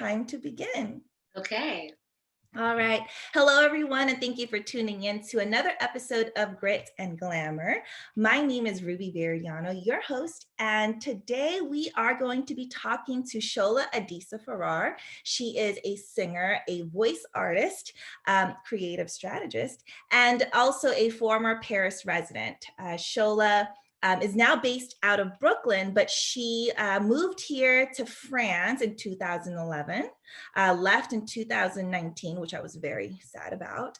time to begin. Okay. All right. Hello, everyone, and thank you for tuning in to another episode of Grit and Glamour. My name is Ruby Veriano, your host, and today we are going to be talking to Shola Adisa-Farrar. She is a singer, a voice artist, creative strategist, and also a former Paris resident. Shola is now based out of Brooklyn, but she moved here to France in 2011, left in 2019, which I was very sad about.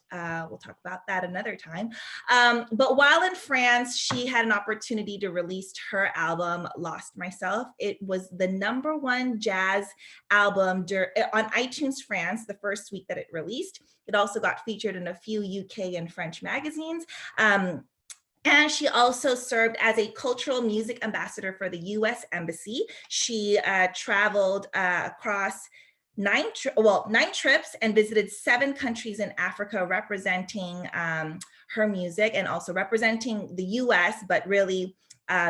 We'll talk about that another time. But while in France, she had an opportunity to release her album, Lost Myself. It was the #1 jazz album on iTunes France, the first week that it released. It also got featured in a few UK and French magazines. And she also served as a cultural music ambassador for the US Embassy. She traveled across 9 trips and visited 7 countries in Africa, representing her music and also representing the US, but really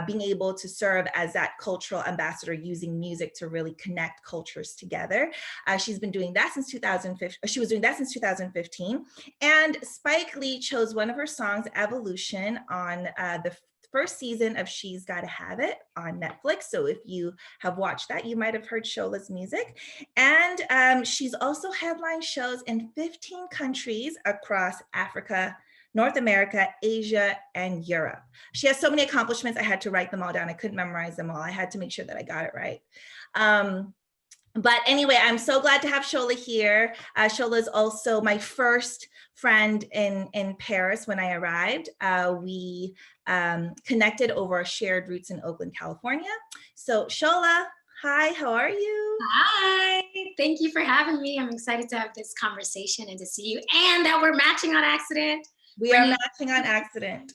being able to serve as that cultural ambassador, using music to really connect cultures together. She's been doing that since 2015. She was doing that since 2015. And Spike Lee chose one of her songs, Evolution, on the first season of She's Gotta Have It on Netflix. So if you have watched that, you might have heard Shola's music. And she's also headlined shows in 15 countries across Africa, North America, Asia, and Europe. She has so many accomplishments, I had to write them all down. I couldn't memorize them all. I had to make sure that I got it right. But anyway, I'm so glad to have Shola here. Shola is also my first friend in Paris when I arrived. We connected over our shared roots in Oakland, California. So Shola, hi, how are you? Hi. Thank you for having me. I'm excited to have this conversation and to see you, and that we're matching on accident. We are matching on accident.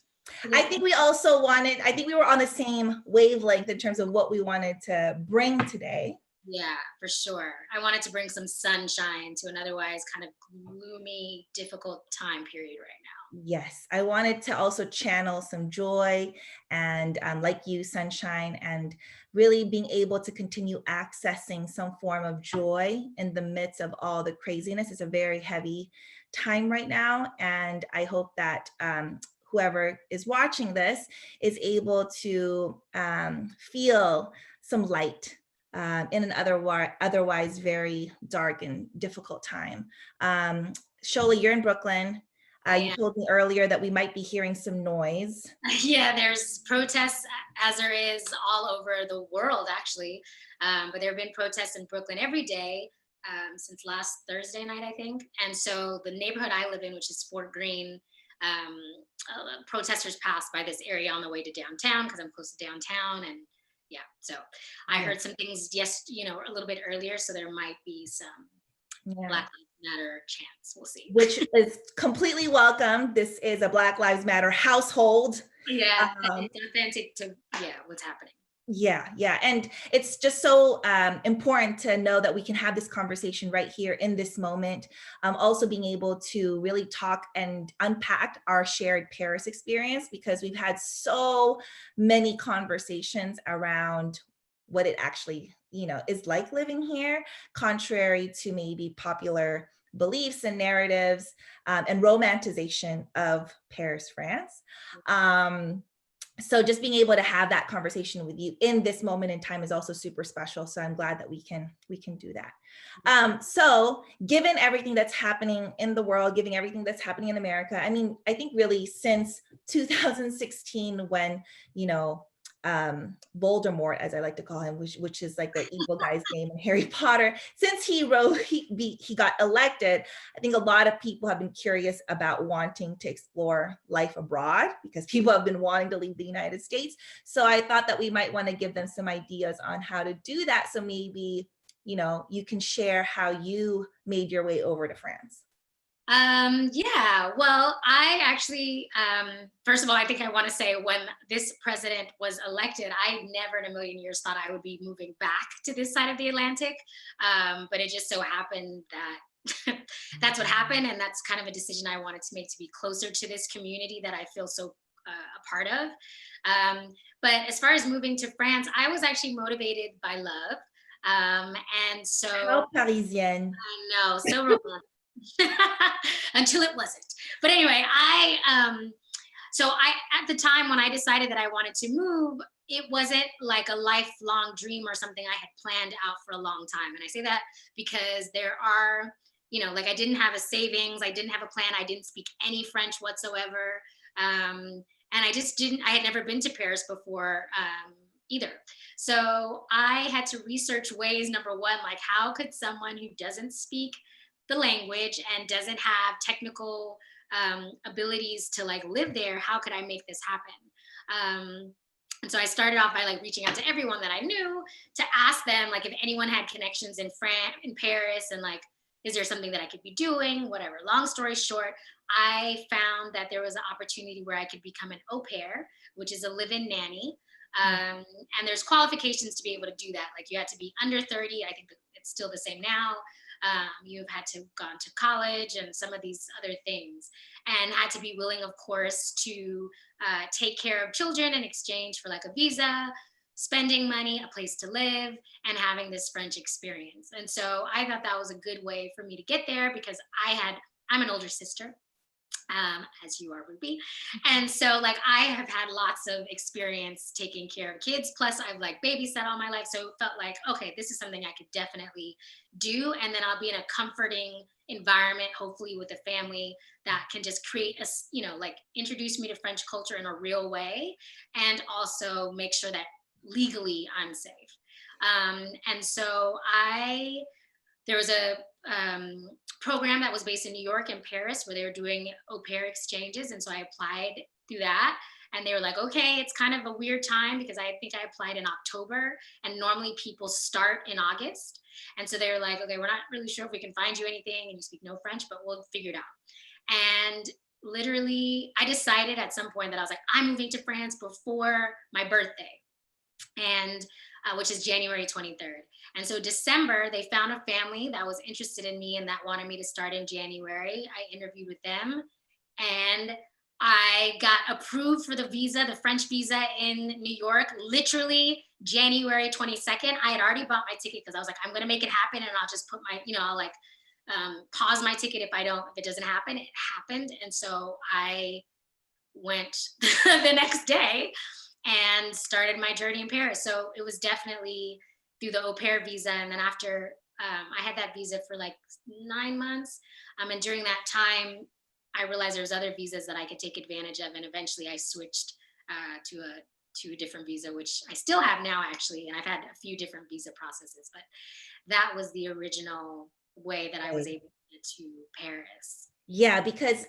I think we were on the same wavelength in terms of what we wanted to bring today. Yeah, for sure. I wanted to bring some sunshine to an otherwise kind of gloomy, difficult time period right now. Yes, I wanted to also channel some joy and like you, sunshine, and really being able to continue accessing some form of joy in the midst of all the craziness. It's a very heavy time right now. And I hope that whoever is watching this is able to feel some light in an otherwise very dark and difficult time. Shola, you're in Brooklyn. You told me earlier that we might be hearing some noise. Yeah, there's protests, as there is all over the world, actually. But there have been protests in Brooklyn every day since last Thursday night, I think. And so the neighborhood I live in, which is Fort Greene, protesters passed by this area on the way to downtown because I'm close to downtown. And yeah, so I heard some things, a little bit earlier. So there might be some Black Lives Matter chants. We'll see. Which is completely welcome. This is a Black Lives Matter household. Yeah, it's authentic to what's happening. Yeah. And it's just so important to know that we can have this conversation right here in this moment. Also being able to really talk and unpack our shared Paris experience, because we've had so many conversations around what it actually, is like living here, contrary to maybe popular beliefs and narratives and romanticization of Paris, France. So just being able to have that conversation with you in this moment in time is also super special. So I'm glad that we can do that. So given everything that's happening in the world, given everything that's happening in America, I mean, I think really since 2016, when, Voldemort, as I like to call him, which is like the evil guy's name in Harry Potter, since he got elected, I think a lot of people have been curious about wanting to explore life abroad, because people have been wanting to leave the United States. So I thought that we might want to give them some ideas on how to do that. So maybe, you can share how you made your way over to France. Yeah, well, I actually, first of all, I think I want to say, when this president was elected, I never in a million years thought I would be moving back to this side of the Atlantic. But it just so happened that that's what happened. And that's kind of a decision I wanted to make, to be closer to this community that I feel so a part of. But as far as moving to France, I was actually motivated by love. And so How Parisienne. I know, so romantic until it wasn't. But anyway, so I, at the time when I decided that I wanted to move, it wasn't like a lifelong dream or something I had planned out for a long time. And I say that because there are, like I didn't have a savings, I didn't have a plan, I didn't speak any French whatsoever. And I had never been to Paris before either. So I had to research ways, number one, like how could someone who doesn't speak the language and doesn't have technical abilities to like live there, how could I make this happen? And so I started off by like reaching out to everyone that I knew to ask them like if anyone had connections in France, in Paris, and like, is there something that I could be doing? Whatever. Long story short, I found that there was an opportunity where I could become an au pair, which is a live-in nanny. And there's qualifications to be able to do that. Like you had to be under 30. I think it's still the same now. You've had to gone to college and some of these other things, and had to be willing, of course, to take care of children in exchange for like a visa, spending money, a place to live, and having this French experience. And so I thought that was a good way for me to get there because I'm an older sister, as you are, Ruby. And so like I have had lots of experience taking care of kids. Plus I've like babysat all my life. So it felt like, okay, this is something I could definitely do. And then I'll be in a comforting environment, hopefully with a family that can just create like introduce me to French culture in a real way. And also make sure that legally I'm safe. And so there was a program that was based in New York and Paris where they were doing au pair exchanges. And so I applied through that. And they were like, okay, it's kind of a weird time because I think I applied in October and normally people start in August. And so they were like, okay, we're not really sure if we can find you anything and you speak no French, but we'll figure it out. And literally, I decided at some point that I was like, I'm moving to France before my birthday. And which is January 23rd. And so December, they found a family that was interested in me and that wanted me to start in January. I interviewed with them and I got approved for the visa, the French visa in New York, literally January 22nd. I had already bought my ticket because I was like, I'm going to make it happen and I'll just put my, I'll like pause my ticket if it doesn't happen. It happened. And so I went the next day and started my journey in Paris. So it was definitely through the au pair visa. And then after I had that visa for like 9 months. And during that time, I realized there was other visas that I could take advantage of. And eventually I switched to a different visa, which I still have now actually. And I've had a few different visa processes, but that was the original way that I was able to get to Paris. Yeah, because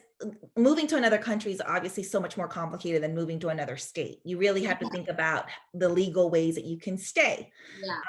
moving to another country is obviously so much more complicated than moving to another state. You really have to think about the legal ways that you can stay.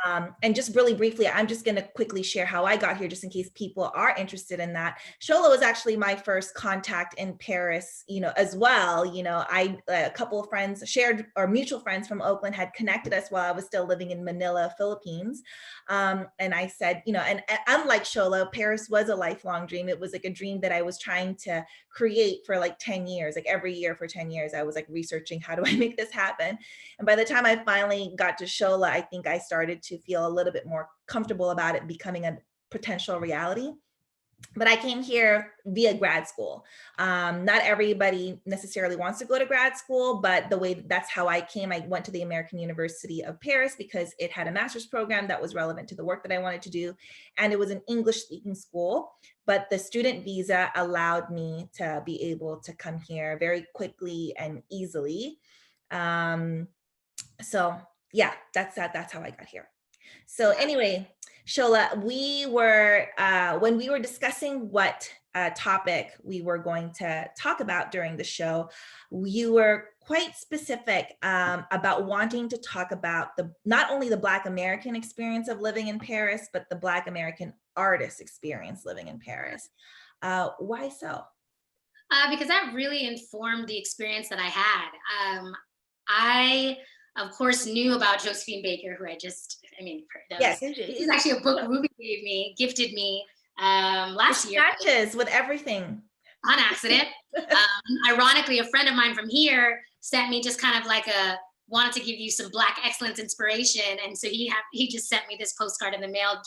Yeah. And just really briefly, I'm just going to quickly share how I got here, just in case people are interested in that. Shola was actually my first contact in Paris, as well. A couple of friends or mutual friends from Oakland had connected us while I was still living in Manila, Philippines. And I said, and unlike Shola, Paris was a lifelong dream. It was like a dream that I was trying to create for like 10 years, like every year for 10 years, I was like researching, how do I make this happen? And by the time I finally got to Shola, I think I started to feel a little bit more comfortable about it becoming a potential reality. But I came here via grad school. Not everybody necessarily wants to go to grad school, but that's how I came. I went to the American University of Paris because it had a master's program that was relevant to the work that I wanted to do. And it was an English speaking school, but the student visa allowed me to be able to come here very quickly and easily. So yeah, that's how I got here. So anyway, Shola, when we were discussing what topic we were going to talk about during the show, you were quite specific about wanting to talk about not only the Black American experience of living in Paris, but the Black American artist experience living in Paris. Why so? Because that really informed the experience that I had. I, of course, knew about Josephine Baker, who this is actually a book Ruby gifted me last year. Matches with everything. On accident. Ironically, a friend of mine from here sent me just kind of like a wanted to give you some Black excellence inspiration. And so he just sent me this postcard in the mail,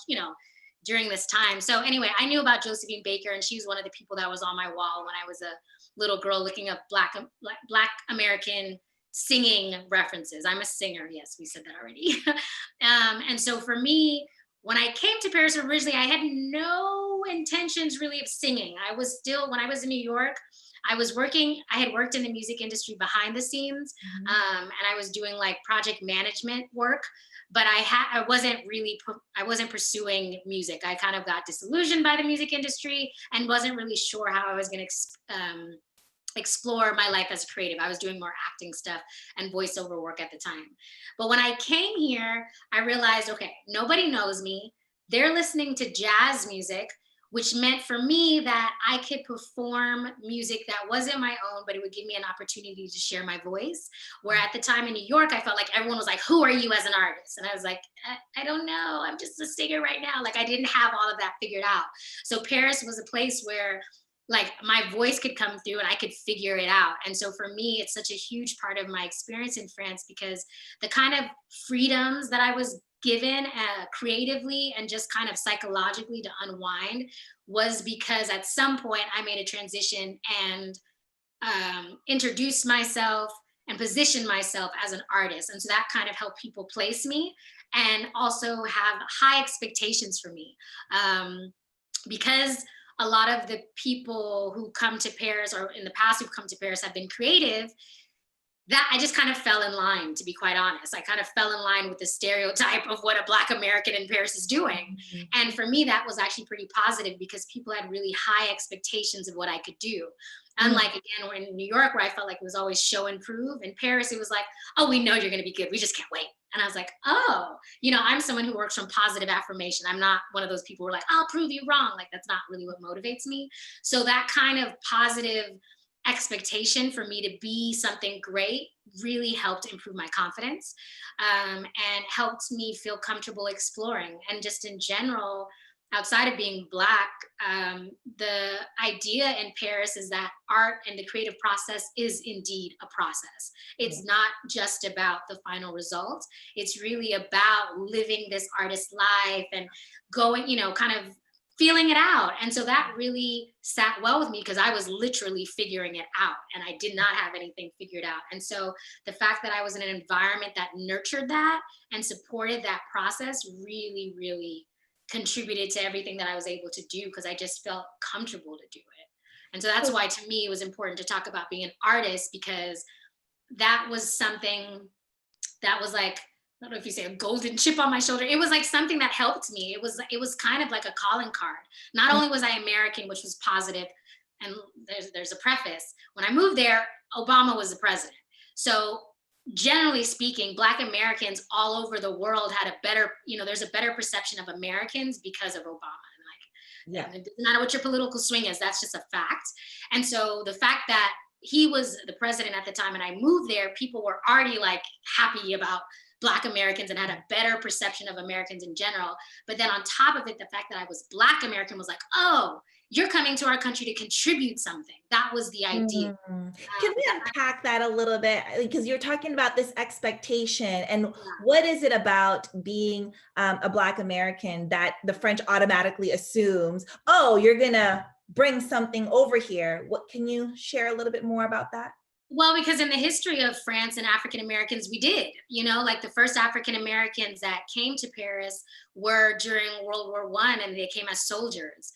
during this time. So anyway, I knew about Josephine Baker, and she was one of the people that was on my wall when I was a little girl looking up Black American singing references. I'm a singer. Yes, we said that already. And so for me, when I came to Paris originally, I had no intentions really of singing. I was still, when I was in New York, I had worked in the music industry behind the scenes, and I was doing like project management work, but I wasn't pursuing music. I kind of got disillusioned by the music industry and wasn't really sure how I was going to explore my life as a creative. I was doing more acting stuff and voiceover work at the time. But when I came here, I realized, okay, nobody knows me. They're listening to jazz music, which meant for me that I could perform music that wasn't my own, but it would give me an opportunity to share my voice. Where at the time in New York, I felt like everyone was like, who are you as an artist? And I was like, I don't know. I'm just a singer right now. Like I didn't have all of that figured out. So Paris was a place where like my voice could come through and I could figure it out. And so for me, it's such a huge part of my experience in France, because the kind of freedoms that I was given creatively and just kind of psychologically to unwind was because at some point I made a transition and introduced myself and positioned myself as an artist. And so that kind of helped people place me and also have high expectations for me. Because a lot of the people who come to Paris, or in the past who've come to Paris, have been creative, that I just kind of fell in line, to be quite honest. I kind of fell in line with the stereotype of what a Black American in Paris is doing. And for me, that was actually pretty positive, because people had really high expectations of what I could do. Unlike, again, in New York, where I felt like it was always show and prove. In Paris, it was like, oh, we know you're going to be good. We just can't wait. And I was like, oh, I'm someone who works from positive affirmation. I'm not one of those people who are like, I'll prove you wrong. Like, that's not really what motivates me. So that kind of positive expectation for me to be something great really helped improve my confidence, and helped me feel comfortable exploring. And just in general, outside of being Black, the idea in Paris is that art and the creative process is indeed a process. It's not just about the final result. It's really about living this artist's life and going, kind of feeling it out. And so that really sat well with me, because I was literally figuring it out and I did not have anything figured out. And so the fact that I was in an environment that nurtured that and supported that process really, really contributed to everything that I was able to do, because I just felt comfortable to do it. And so that's why, to me, it was important to talk about being an artist, because that was something that was like, I don't know if you say a golden chip on my shoulder. It was like something that helped me. It was kind of like a calling card. Not only was I American, which was positive, and there's a preface. When I moved there, Obama was the president. So generally speaking, Black Americans all over the world had a better, there's a better perception of Americans because of Obama. And like, it doesn't matter what your political swing is, that's just a fact. And so the fact that he was the president at the time and I moved there, people were already like happy about Black Americans and had a better perception of Americans in general. But then on top of it, the fact that I was Black American was like, oh, you're coming to our country to contribute something. That was the idea. Can we unpack that a little bit? Because you're talking about this expectation, and what is it about being a Black American that the French automatically assumes, oh, you're gonna bring something over here? What can you share a little bit more about that? Well, because in the history of France and African Americans, we did, like the first African Americans that came to Paris were during World War I, and they came as soldiers.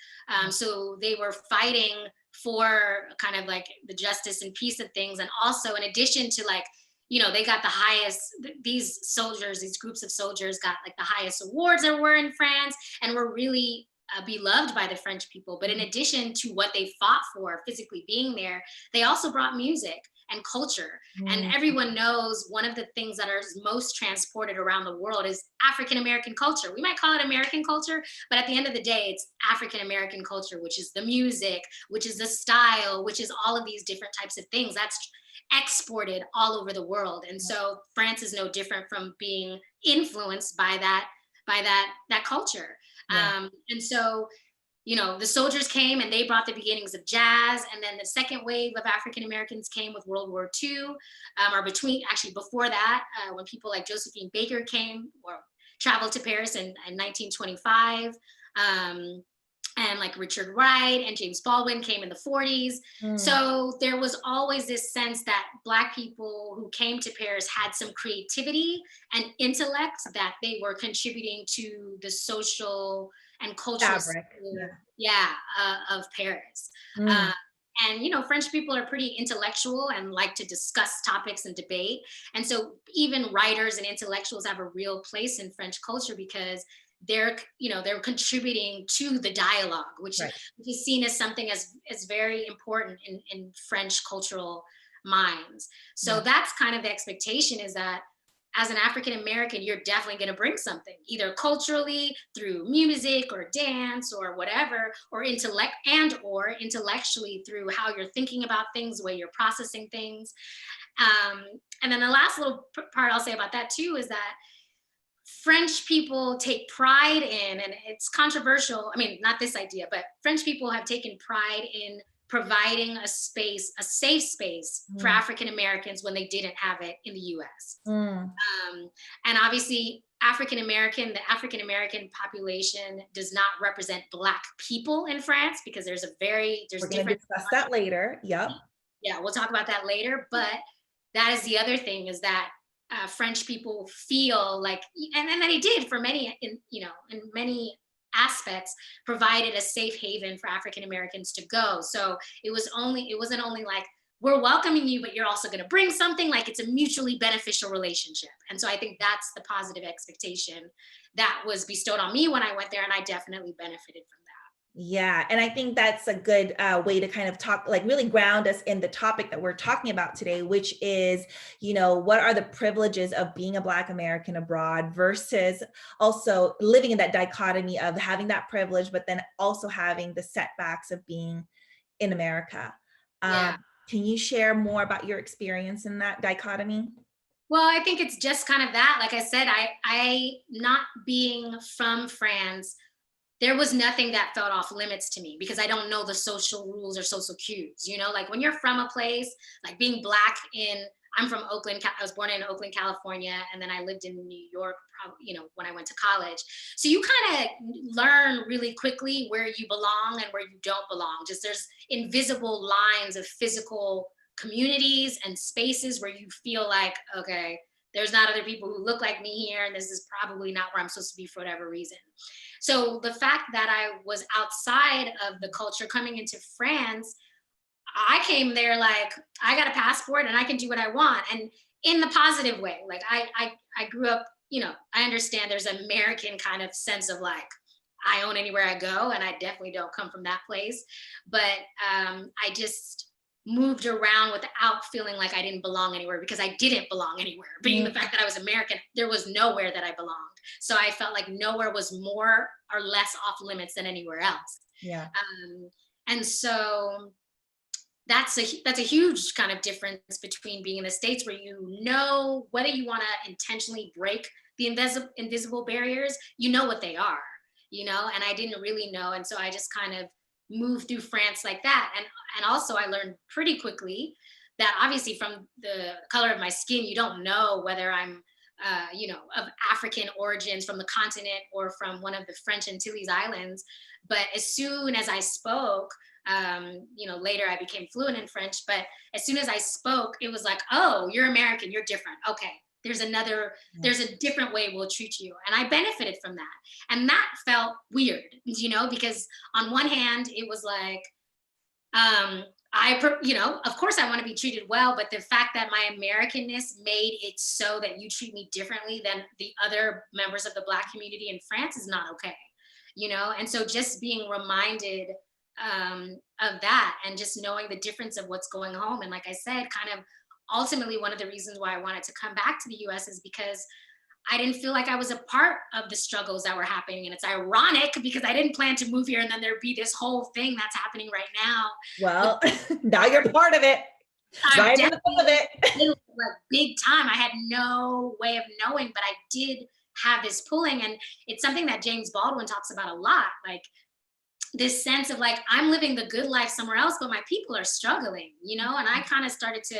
So they were fighting for kind of like the justice and peace of things. And also, in addition to like, they got the highest, these soldiers, these groups of soldiers got like the highest awards there were in France, and were really beloved by the French people. But in addition to what they fought for, physically being there, they also brought music and culture. And everyone knows one of the things that are most transported around the world is African American culture. We might call it American culture, but at the end of the day, it's African American culture, which is the music, which is the style, which is all of these different types of things that's exported all over the world. And so France is no different from being influenced by that culture. And so the soldiers came and they brought the beginnings of jazz. And then the second wave of African Americans came with World War II, or before that, when people like Josephine Baker came or traveled to Paris in 1925. And like Richard Wright and James Baldwin came in the 40s. So there was always this sense that Black people who came to Paris had some creativity and intellect that they were contributing to the social and cultural Fabric. of Paris. And French people are pretty intellectual and like to discuss topics and debate. And so even writers and intellectuals have a real place in French culture because they're contributing to the dialogue, which is seen as something as very important in French cultural minds. So that's kind of the expectation, is that as an African American, you're definitely going to bring something, either culturally through music or dance or whatever, or intellectually through how you're thinking about things, the way you're processing things. And then the last little part I'll say about that too is that French people take pride in, and it's controversial, I mean, not this idea, but French people have taken pride in providing a safe space for African Americans when they didn't have it in the US. And obviously, the African American population does not represent Black people in France, because we're going to discuss that later. Yep. Yeah, we'll talk about that later. But that is the other thing, is that French people feel like, and they did for many, in many aspects, provided a safe haven for African Americans to go. So it wasn't only like, we're welcoming you, but you're also going to bring something. Like, it's a mutually beneficial relationship. And so I think that's the positive expectation that was bestowed on me when I went there, and I definitely benefited from that. Yeah, and I think that's a good way to kind of talk, like really ground us in the topic that we're talking about today, which is, what are the privileges of being a Black American abroad versus also living in that dichotomy of having that privilege, but then also having the setbacks of being in America. Can you share more about your experience in that dichotomy? Well, I think it's just kind of that. Like I said, I not being from France, there was nothing that felt off limits to me, because I don't know the social rules or social cues. Like when you're from a place, like being Black I'm from Oakland. I was born in Oakland, California, and then I lived in New York, when I went to college. So you kind of learn really quickly where you belong and where you don't belong. Just there's invisible lines of physical communities and spaces where you feel like, okay, there's not other people who look like me here, and this is probably not where I'm supposed to be for whatever reason. So the fact that I was outside of the culture coming into France, I came there like, I got a passport and I can do what I want, and in the positive way. Like I grew up, I understand there's an American kind of sense of like, I own anywhere I go, and I definitely don't come from that place. But I just moved around without feeling like I didn't belong anywhere, because I didn't belong anywhere. Being the fact that I was American, there was nowhere that I belonged. So I felt like nowhere was more or less off limits than anywhere else. Yeah. And so that's a huge kind of difference between being in the States, where whether you want to intentionally break the invisible barriers, what they are, and I didn't really know. And so I just kind of moved through France like that. And also I learned pretty quickly that obviously from the color of my skin, you don't know whether I'm, of African origins from the continent or from one of the French Antilles Islands. But as soon as I spoke, later I became fluent in French, but as soon as I spoke, it was like, oh, you're American, you're different. Okay, there's a different way we'll treat you. And I benefited from that. And that felt weird, because on one hand, it was like, of course I want to be treated well, but the fact that my Americanness made it so that you treat me differently than the other members of the Black community in France is not okay, And so just being reminded of that, and just knowing the difference of what's going home. And like I said, kind of ultimately one of the reasons why I wanted to come back to the US is because I didn't feel like I was a part of the struggles that were happening. And it's ironic, because I didn't plan to move here, and then there'd be this whole thing that's happening right now. Well, now you're part of it. Right in the middle of it. Like big time. I had no way of knowing, but I did have this pulling. And it's something that James Baldwin talks about a lot. Like, this sense of like, I'm living the good life somewhere else, but my people are struggling, you know? And I kind of started to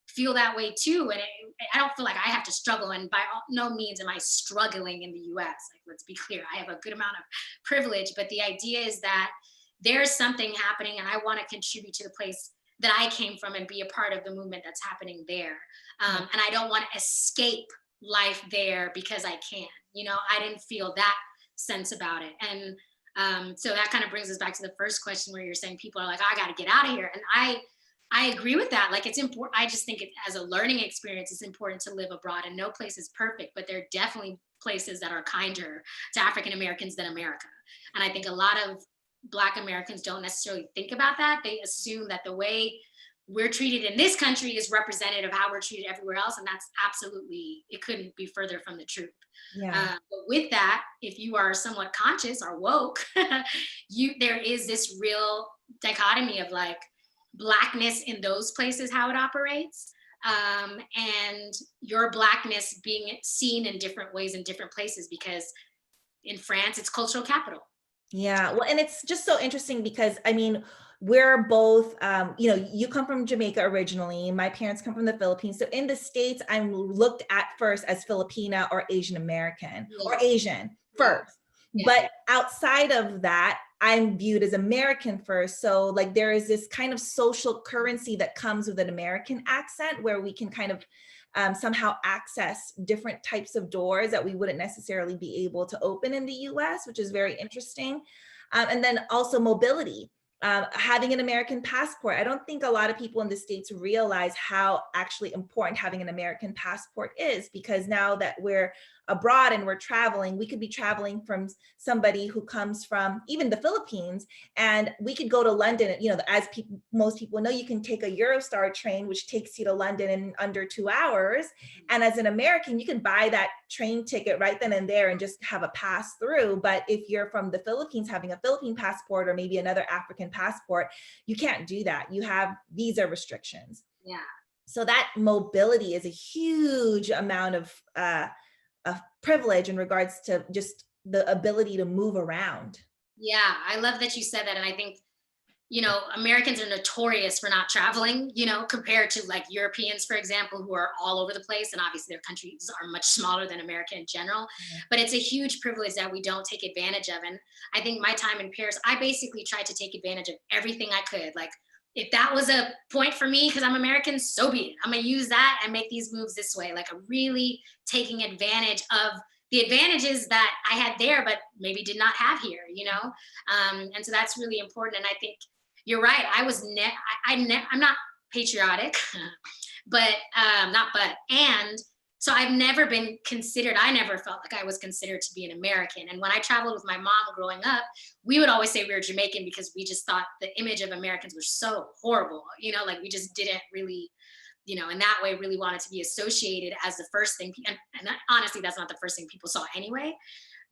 feel that way too. And I don't feel like I have to struggle. And by no means am I struggling in the US. Like, let's be clear, I have a good amount of privilege, but the idea is that there's something happening and I want to contribute to the place that I came from and be a part of the movement that's happening there. And I don't want to escape life there because I can, you know, I didn't feel that sense about it. And so that kind of brings us back to the first question where you're saying people are like, I got to get out of here. And I agree with that. Like, it's important. I just think as a learning experience, it's important to live abroad, and no place is perfect, but there are definitely places that are kinder to African Americans than America. And I think a lot of Black Americans don't necessarily think about that. They assume that the way we're treated in this country is representative of how we're treated everywhere else. And that's absolutely, it couldn't be further from the truth. Yeah. But with that, if you are somewhat conscious or woke, there is this real dichotomy of like Blackness in those places, how it operates, and your Blackness being seen in different ways in different places, because in France, it's cultural capital. Yeah, well, and it's just so interesting because I mean, we're both, you know, you come from Jamaica originally. My parents come from the Philippines. So in the States, I'm looked at first as Filipina or Asian American or Asian first. Yeah. But outside of that, I'm viewed as American first. So like there is this kind of social currency that comes with an American accent where we can kind of somehow access different types of doors that we wouldn't necessarily be able to open in the US, which is very interesting. And then also mobility. Having an American passport. I don't think a lot of people in the States realize how actually important having an American passport is, because now that we're abroad and we're traveling, we could be traveling from somebody who comes from even the Philippines, and we could go to London. You know, as most people know, you can take a Eurostar train, which takes you to London in under 2 hours. And as an American, you can buy that train ticket right then and there and just have a pass through. But if you're from the Philippines, having a Philippine passport or maybe another African passport, you can't do that. You have visa restrictions. Yeah. So that mobility is a huge amount of privilege in regards to just the ability to move around. Yeah, I love that you said that. And I think, you know, Americans are notorious for not traveling, you know, compared to like Europeans, for example, who are all over the place. And obviously their countries are much smaller than America in general. But it's a huge privilege that we don't take advantage of. And I think my time in Paris, I basically tried to take advantage of everything I could. Like, if that was a point for me because I'm American, so be it. I'm gonna use that and make these moves this way. Like, I'm really taking advantage of the advantages that I had there, but maybe did not have here, you know? And so that's really important. And I think you're right. I'm not patriotic, but and so I've never been considered, I never felt like I was considered to be an American. And when I traveled with my mom growing up, we would always say we were Jamaican because we just thought the image of Americans was so horrible, you know, like we just didn't really, you know, in that way really wanted to be associated as the first thing. And honestly, that's not the first thing people saw anyway.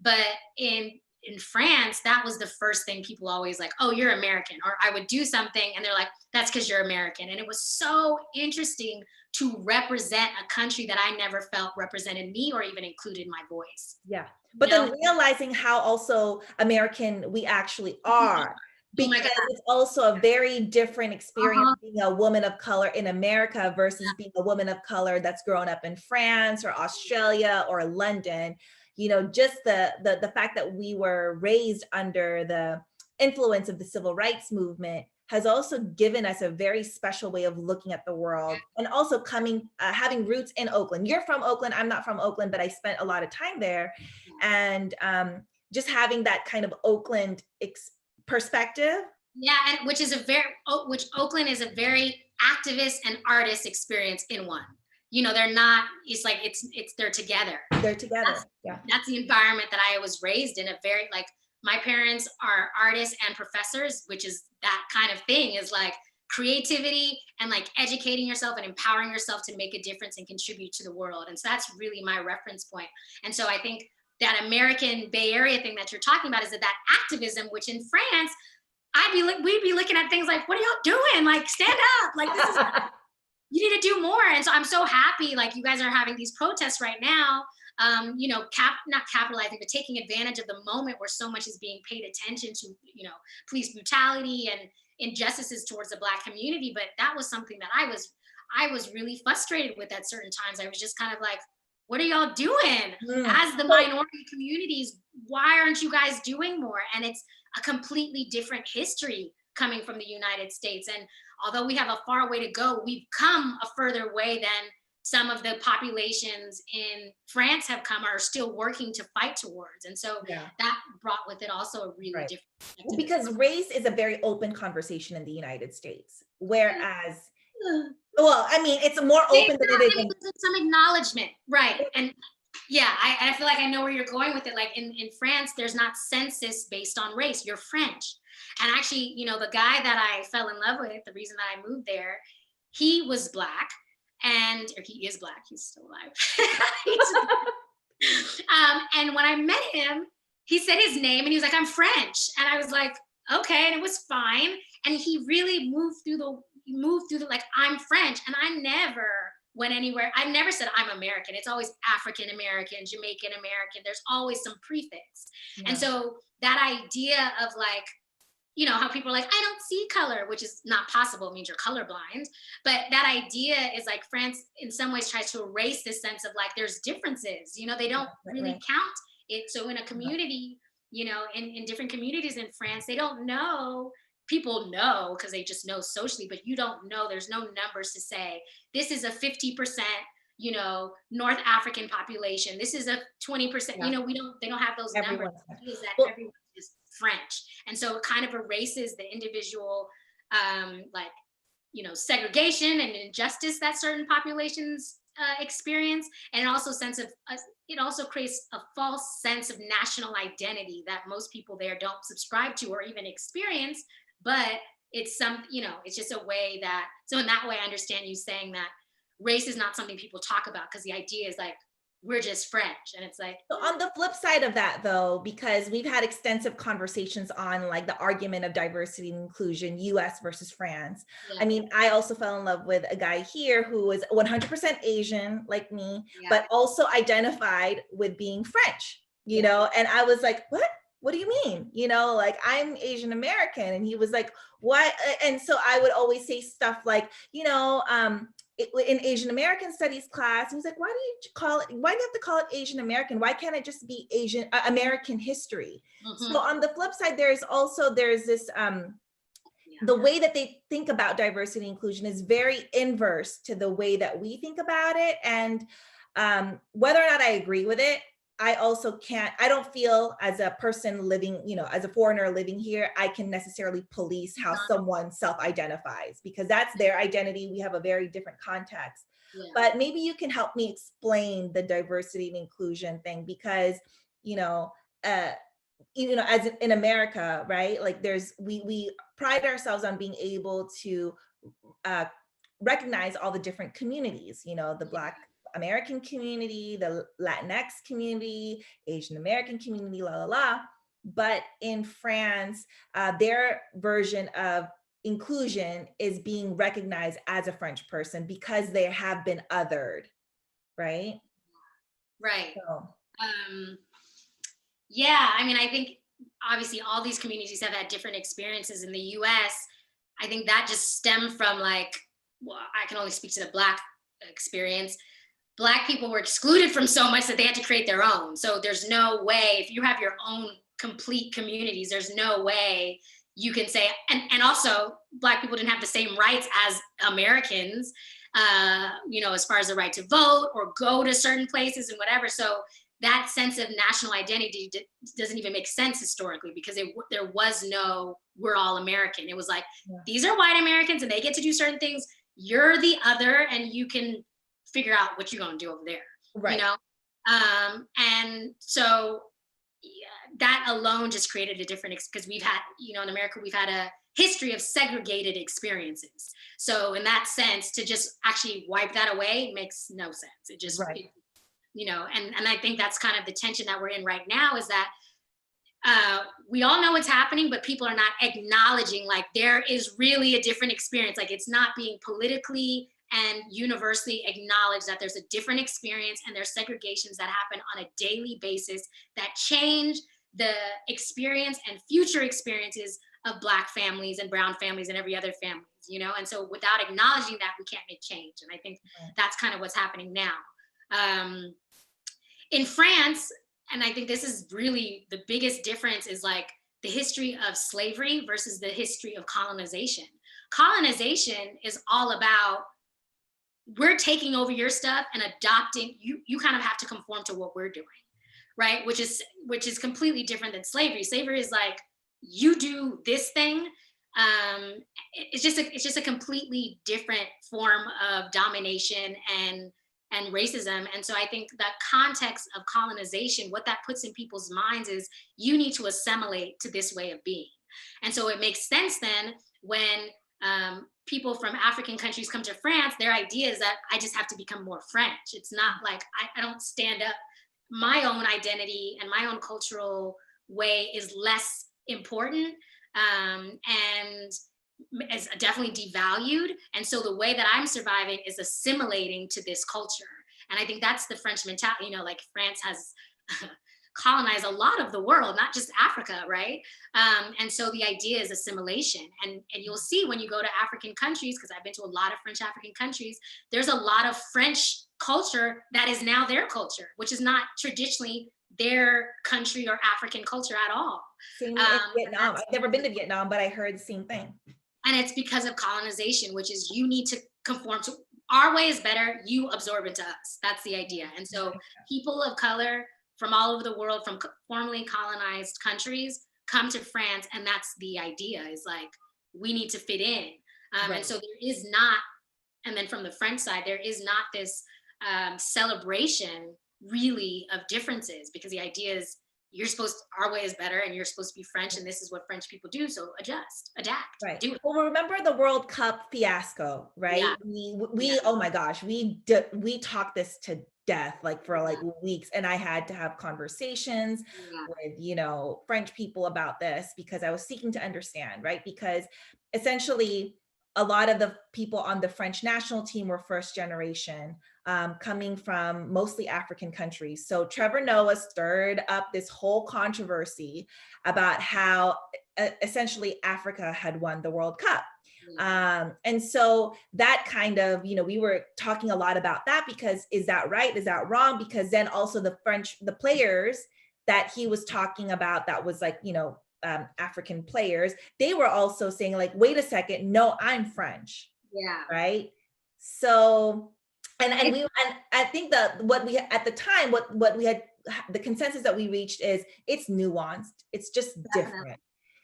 But in France, that was the first thing people always like, oh, you're American. Or I would do something and they're like, that's because you're American. And it was so interesting to represent a country that I never felt represented me or even included my voice. Yeah. But then realizing how also American we actually are. Because it's also a very different experience being a woman of color in America versus being a woman of color that's grown up in France or Australia or London. You know, just the fact that we were raised under the influence of the civil rights movement has also given us a very special way of looking at the world, and also having roots in Oakland. You're from Oakland, I'm not from Oakland, but I spent a lot of time there, and just having that kind of Oakland perspective. Yeah, and which Oakland is a very activist and artist experience in one. You know, they're not, it's like, they're together. They're together, That's the environment that I was raised in. A very, like, my parents are artists and professors, which is that kind of thing, is like creativity and like educating yourself and empowering yourself to make a difference and contribute to the world. And so that's really my reference point. And so I think that American Bay Area thing that you're talking about is that activism, which in France, we'd be looking at things like, what are y'all doing? Like, stand up, like this is, you need to do more. And so I'm so happy, like, you guys are having these protests right now. not capitalizing, but taking advantage of the moment where so much is being paid attention to, police brutality and injustices towards the Black community. But that was something that I was really frustrated with at certain times. I was just kind of like, what are y'all doing? As the minority communities, why aren't you guys doing more? And it's a completely different history coming from the United States. And although we have a far way to go, we've come a further way than some of the populations in France have come, are still working to fight towards. And so that brought with it also a really different. Because race is a very open conversation in the United States, whereas, well, I mean, it's more open than it is. Some acknowledgement, right? And yeah, I feel like I know where you're going with it. Like in France, there's not census based on race. You're French. And actually, the guy that I fell in love with, the reason that I moved there, he was Black. Or he is Black, he's still alive. And when I met him, he said his name and he was like, I'm French. And I was like, okay, and it was fine. And he really moved through the like, I'm French. And I never went anywhere. I never said I'm American. It's always African American, Jamaican American. There's always some prefix. And so that idea of like, how people are like, I don't see color, which is not possible. It means you're colorblind. But that idea is like France in some ways tries to erase this sense of like, there's differences, they don't really count it. So in a community, in different communities in France, they don't know, people know because they just know socially, but you don't know, there's no numbers to say, this is a 50%, North African population. This is a 20%, they don't have those numbers. Is that everyone is French. And so it kind of erases the individual, segregation and injustice that certain populations experience. And also it also creates a false sense of national identity that most people there don't subscribe to or even experience. But it's it's just a way that, so in that way, I understand you saying that race is not something people talk about because the idea is like, we're just French. And it's like, so on the flip side of that though, because we've had extensive conversations on like the argument of diversity and inclusion, US versus France. I mean, I also fell in love with a guy here who was 100% Asian like me, but also identified with being French, and I was like, what do you mean? Like, I'm Asian American. And he was like, what? And so I would always say stuff like, in Asian American studies class, he was like, why do you have to call it Asian American? Why can't it just be American history? So on the flip side, there's this, the way that they think about diversity and inclusion is very inverse to the way that we think about it. And whether or not I agree with it, I don't feel as a person living, as a foreigner living here, I can necessarily police how someone self-identifies because that's their identity. We have a very different context. But maybe you can help me explain the diversity and inclusion thing because, as in America, right? Like we pride ourselves on being able to recognize all the different communities, the Black American community, the Latinx community, Asian American community, But in France, their version of inclusion is being recognized as a French person because they have been othered, right? Right. So. I mean, I think obviously all these communities have had different experiences in the US. I think that just stemmed from I can only speak to the Black experience. Black people were excluded from so much that they had to create their own. So there's no way, if you have your own complete communities, there's no way you can say, and also Black people didn't have the same rights as Americans, as far as the right to vote or go to certain places and whatever. So that sense of national identity doesn't even make sense historically because there was no, we're all American. It was like, these are white Americans and they get to do certain things. You're the other and you can figure out what you're going to do over there, right? And so that alone just created a different, because we've had, in America, we've had a history of segregated experiences. So in that sense, to just actually wipe that away makes no sense. It just, and I think that's kind of the tension that we're in right now is that we all know what's happening, but people are not acknowledging like there is really a different experience. Like it's not being politically and universally acknowledge that there's a different experience and there's segregations that happen on a daily basis that change the experience and future experiences of Black families and brown families and every other families, and so without acknowledging that, we can't make change. And I think that's kind of what's happening now. In France, and I think this is really the biggest difference, is like the history of slavery versus the history of colonization. Colonization is all about, we're taking over your stuff and adopting you kind of have to conform to what we're doing, right? Which is completely different than slavery. Slavery is like, you do this thing. It's just a completely different form of domination and racism. And so I think that context of colonization, what that puts in people's minds is, you need to assimilate to this way of being. And so it makes sense then when people from African countries come to France, their idea is that I just have to become more French. It's not like I don't stand up. My own identity and my own cultural way is less important, and is definitely devalued. And so the way that I'm surviving is assimilating to this culture. And I think that's the French mentality, like France has colonized a lot of the world, not just Africa, right? And so the idea is assimilation. And you'll see when you go to African countries, because I've been to a lot of French African countries, there's a lot of French culture that is now their culture, which is not traditionally their country or African culture at all. Same in Vietnam. I've never been to Vietnam, but I heard the same thing. And it's because of colonization, which is, you need to conform to our way is better, you absorb into us. That's the idea. And so people of color from all over the world, from formerly colonized countries, come to France, and that's the idea, is like, we need to fit in. And so there is not, and then from the French side, there is not this celebration really of differences, because the idea is, our way is better, and you're supposed to be French, and this is what French people do. So adjust, adapt, do it. Well, remember the World Cup fiasco, right? Yeah. We oh my gosh, we talked this to death, like for like weeks, and I had to have conversations with French people about this, because I was seeking to understand, right? Because essentially, a lot of the people on the French national team were first generation, coming from mostly African countries. So Trevor Noah stirred up this whole controversy about how essentially Africa had won the World Cup. And so that kind of, we were talking a lot about that, because is that right? Is that wrong? Because then also the players that he was talking about, that was like, African players, they were also saying like, wait a second, no, I'm French. Yeah. Right. So, and I think that what we at the time, what we had, the consensus that we reached is, it's nuanced. It's just different.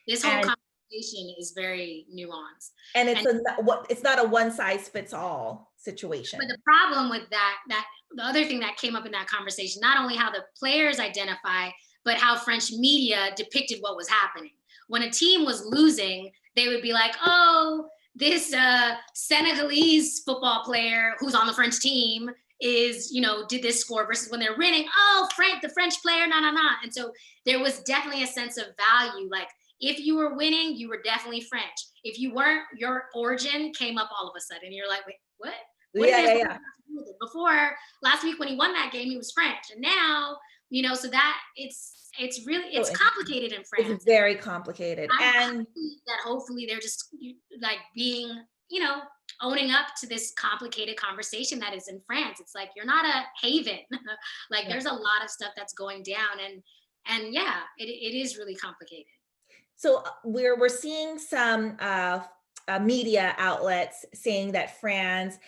This whole conversation is very nuanced. And it's not a one size fits all situation. But the problem with that the other thing that came up in that conversation, not only how the players identify, but how French media depicted what was happening. When a team was losing, they would be like, oh, this Senegalese football player who's on the French team is, did this score, versus when they're winning, oh, the French player, nah. And so there was definitely a sense of value. Like, if you were winning, you were definitely French. If you weren't, your origin came up all of a sudden. You're like, wait, what? Yeah. Before, last week when he won that game, he was French. And now, so that it's really complicated in France. It's very complicated. And that hopefully they're just like being, owning up to this complicated conversation that is in France. It's like, you're not a haven. Like, there's a lot of stuff that's going down, and yeah, it is really complicated. So we're seeing some media outlets saying that France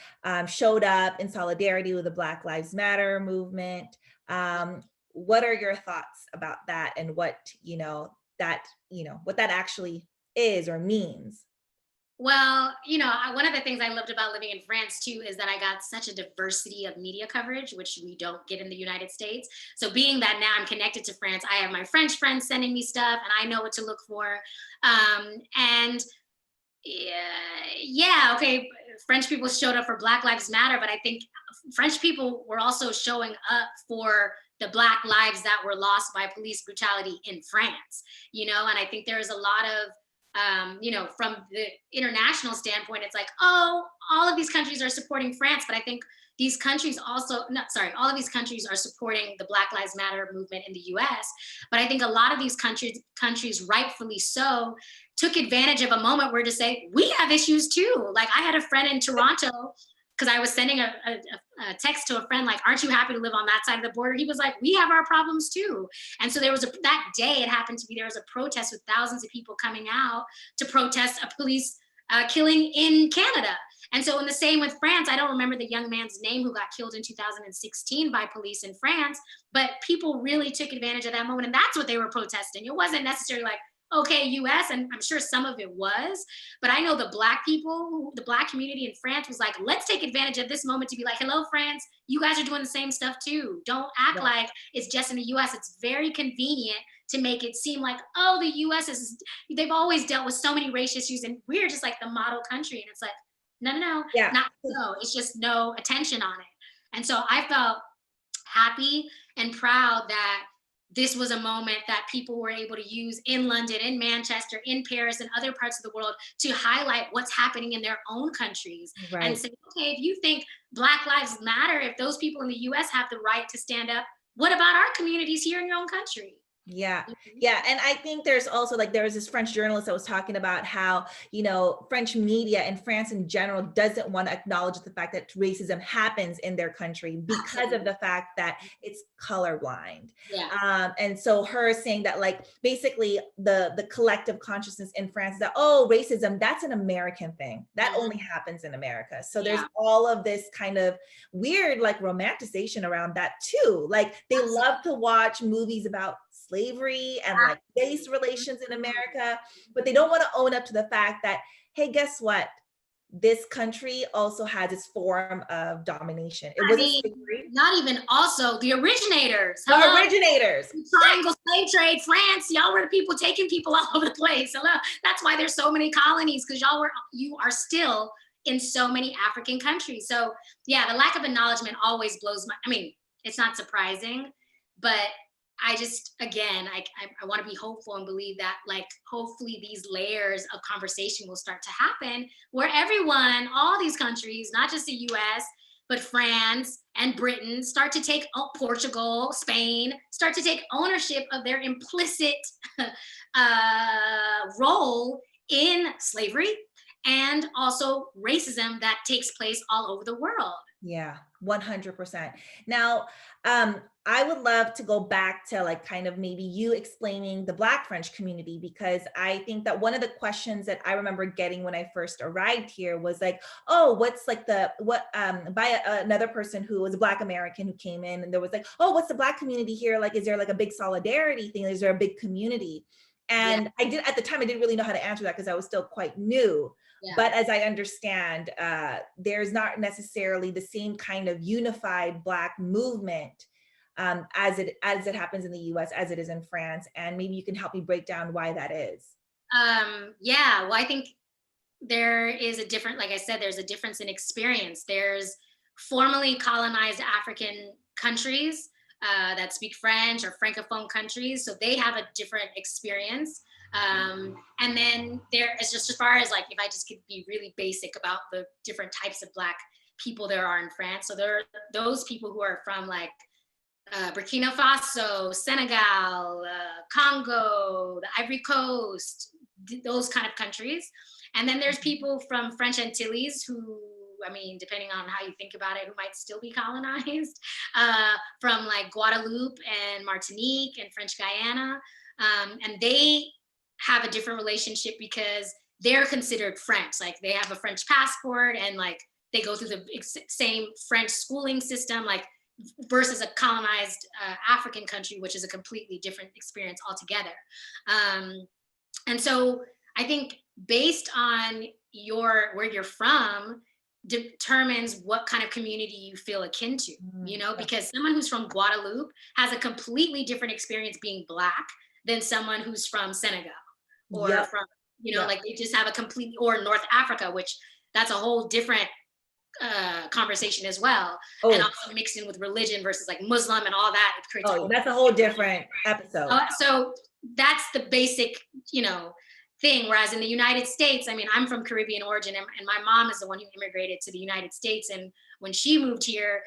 showed up in solidarity with the Black Lives Matter movement. What are your thoughts about that, and what what that actually is or means? Well, one of the things I loved about living in France too is that I got such a diversity of media coverage, which we don't get in the United States. So being that now I'm connected to France, I have my French friends sending me stuff, and I know what to look for. And okay, French people showed up for Black Lives Matter, but I think French people were also showing up for the Black lives that were lost by police brutality in France, and I think there's a lot of from the international standpoint, it's like, oh, all of these countries are supporting France, but I think these countries also, not sorry, all of these countries are supporting the Black Lives Matter movement in the US. But I think a lot of these countries rightfully so, took advantage of a moment where to say, we have issues too. Like I had a friend in Toronto, because I was sending a text to a friend, like, aren't you happy to live on that side of the border? He was like, we have our problems too. And so there was that day, it happened to be, there was a protest with thousands of people coming out to protest a police killing in Canada. And so in the same with France, I don't remember the young man's name who got killed in 2016 by police in France, but people really took advantage of that moment. And that's what they were protesting. It wasn't necessarily like, okay, US, and I'm sure some of it was, but I know the Black people, the Black community in France was like, let's take advantage of this moment to be like, hello, France, you guys are doing the same stuff too. Don't act like it's just in the US. It's very convenient to make it seem like, oh, the US is, they've always dealt with so many race issues and we're just like the model country. And it's like, no, Yeah. not so. It's just no attention on it. And so I felt happy and proud that this was a moment that people were able to use in London, in Manchester, in Paris, and other parts of the world to highlight what's happening in their own countries. Right. And say, okay, if you think Black Lives Matter, if those people in the US have the right to stand up, what about our communities here in your own country? Yeah. Yeah. And I think there's also like, there was this French journalist that was talking about how, French media and France in general doesn't want to acknowledge the fact that racism happens in their country because of the fact that it's colorblind. Yeah. And so her saying that like, basically the collective consciousness in France is that, oh, racism, that's an American thing. That only happens in America. So there's all of this kind of weird like romanticization around that too. Like they love to watch movies about slavery and like race relations in America, but they don't want to own up to the fact that, hey, guess what? This country also has its form of domination. It wasn't slavery. Not even also the originators. The originators. Triangle slave trade, France. Y'all were the people taking people all over the place. Hello. That's why there's so many colonies, because you are still in so many African countries. So yeah, the lack of acknowledgement always blows I mean, it's not surprising, but I just, again, I want to be hopeful and believe that like, hopefully these layers of conversation will start to happen where everyone, all these countries, not just the US, but France and Britain start to take, Portugal, Spain, start to take ownership of their implicit role in slavery and also racism that takes place all over the world. Yeah, 100%. Now, I would love to go back to like kind of maybe you explaining the Black French community, because I think that one of the questions that I remember getting when I first arrived here was like, oh, what's like by another person who was a Black American who came in, and there was like, oh, what's the Black community here? Like, is there like a big solidarity thing? Is there a big community? And I didn't, at the time, I didn't really know how to answer that because I was still quite new. Yeah. But as I understand, there's not necessarily the same kind of unified Black movement as it happens in the US as it is in France. And maybe you can help me break down why that is. Yeah, well, I think there is a different, like I said, there's a difference in experience. There's formerly colonized African countries that speak French, or Francophone countries. So they have a different experience. And then there is, just as far as like, if I just could be really basic about the different types of Black people there are in France. So there are those people who are from like Burkina Faso, Senegal, Congo, the Ivory Coast, those kind of countries. And then there's people from French Antilles who, I mean, depending on how you think about it, who might still be colonized, from like Guadeloupe and Martinique and French Guyana. And they have a different relationship because they're considered French. Like they have a French passport and like they go through the same French schooling system, like versus a colonized African country, which is a completely different experience altogether. And so I think based on where you're from determines what kind of community you feel akin to, because someone who's from Guadeloupe has a completely different experience being Black than someone who's from Senegal or from, like they just have a complete, or North Africa, which that's a whole different conversation as well. And also mixed in with religion versus like Muslim and all that. That's a whole different episode. So that's the basic, thing. Whereas in the United States, I mean, I'm from Caribbean origin, and my mom is the one who immigrated to the United States. And when she moved here,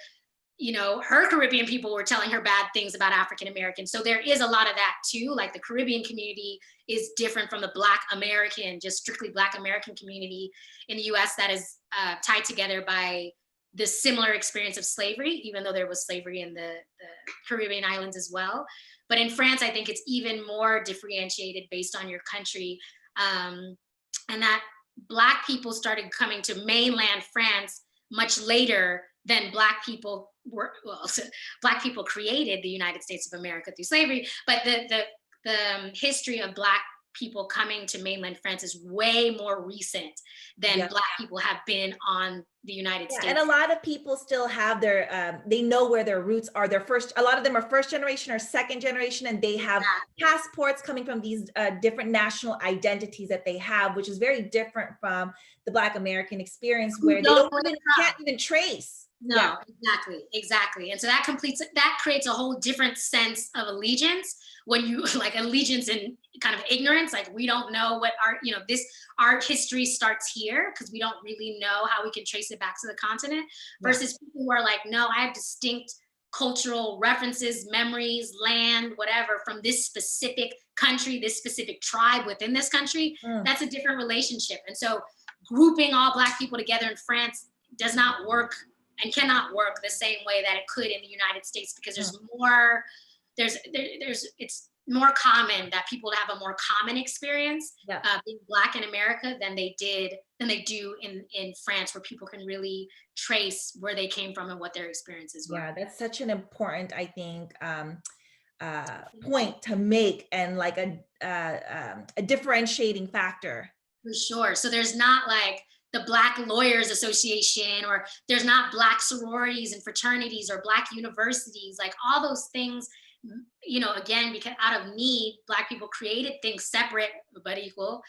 her Caribbean people were telling her bad things about African Americans. So there is a lot of that too. Like the Caribbean community is different from the Black American, just strictly Black American community in the US that is tied together by the similar experience of slavery, even though there was slavery in the Caribbean islands as well. But in France, I think it's even more differentiated based on your country. And that Black people started coming to mainland France much later than Black people were. Well, Black people created the United States of America through slavery, but the history of Black people coming to mainland France is way more recent than Black people have been on the United States. And a lot of people still have their, they know where their roots are. A lot of them are first generation or second generation, and they have passports coming from these different national identities that they have, which is very different from the Black American experience where they can't even trace. No, exactly. And so that creates a whole different sense of allegiance when you like allegiance in kind of ignorance, like we don't know what our history starts here because we don't really know how we can trace it back to the continent, versus people who are like, no, I have distinct cultural references, memories, land, whatever, from this specific country, this specific tribe within this country. That's a different relationship. And so grouping all Black people together in France does not work and cannot work the same way that it could in the United States, because it's more common that people have a more common experience being Black in America than they do in France, where people can really trace where they came from and what their experiences were. Yeah, that's such an important, I think, point to make, and like a differentiating factor. For sure. So there's not like the Black Lawyers Association, or there's not Black sororities and fraternities or Black universities, like all those things, again, because out of need, Black people created things separate but equal,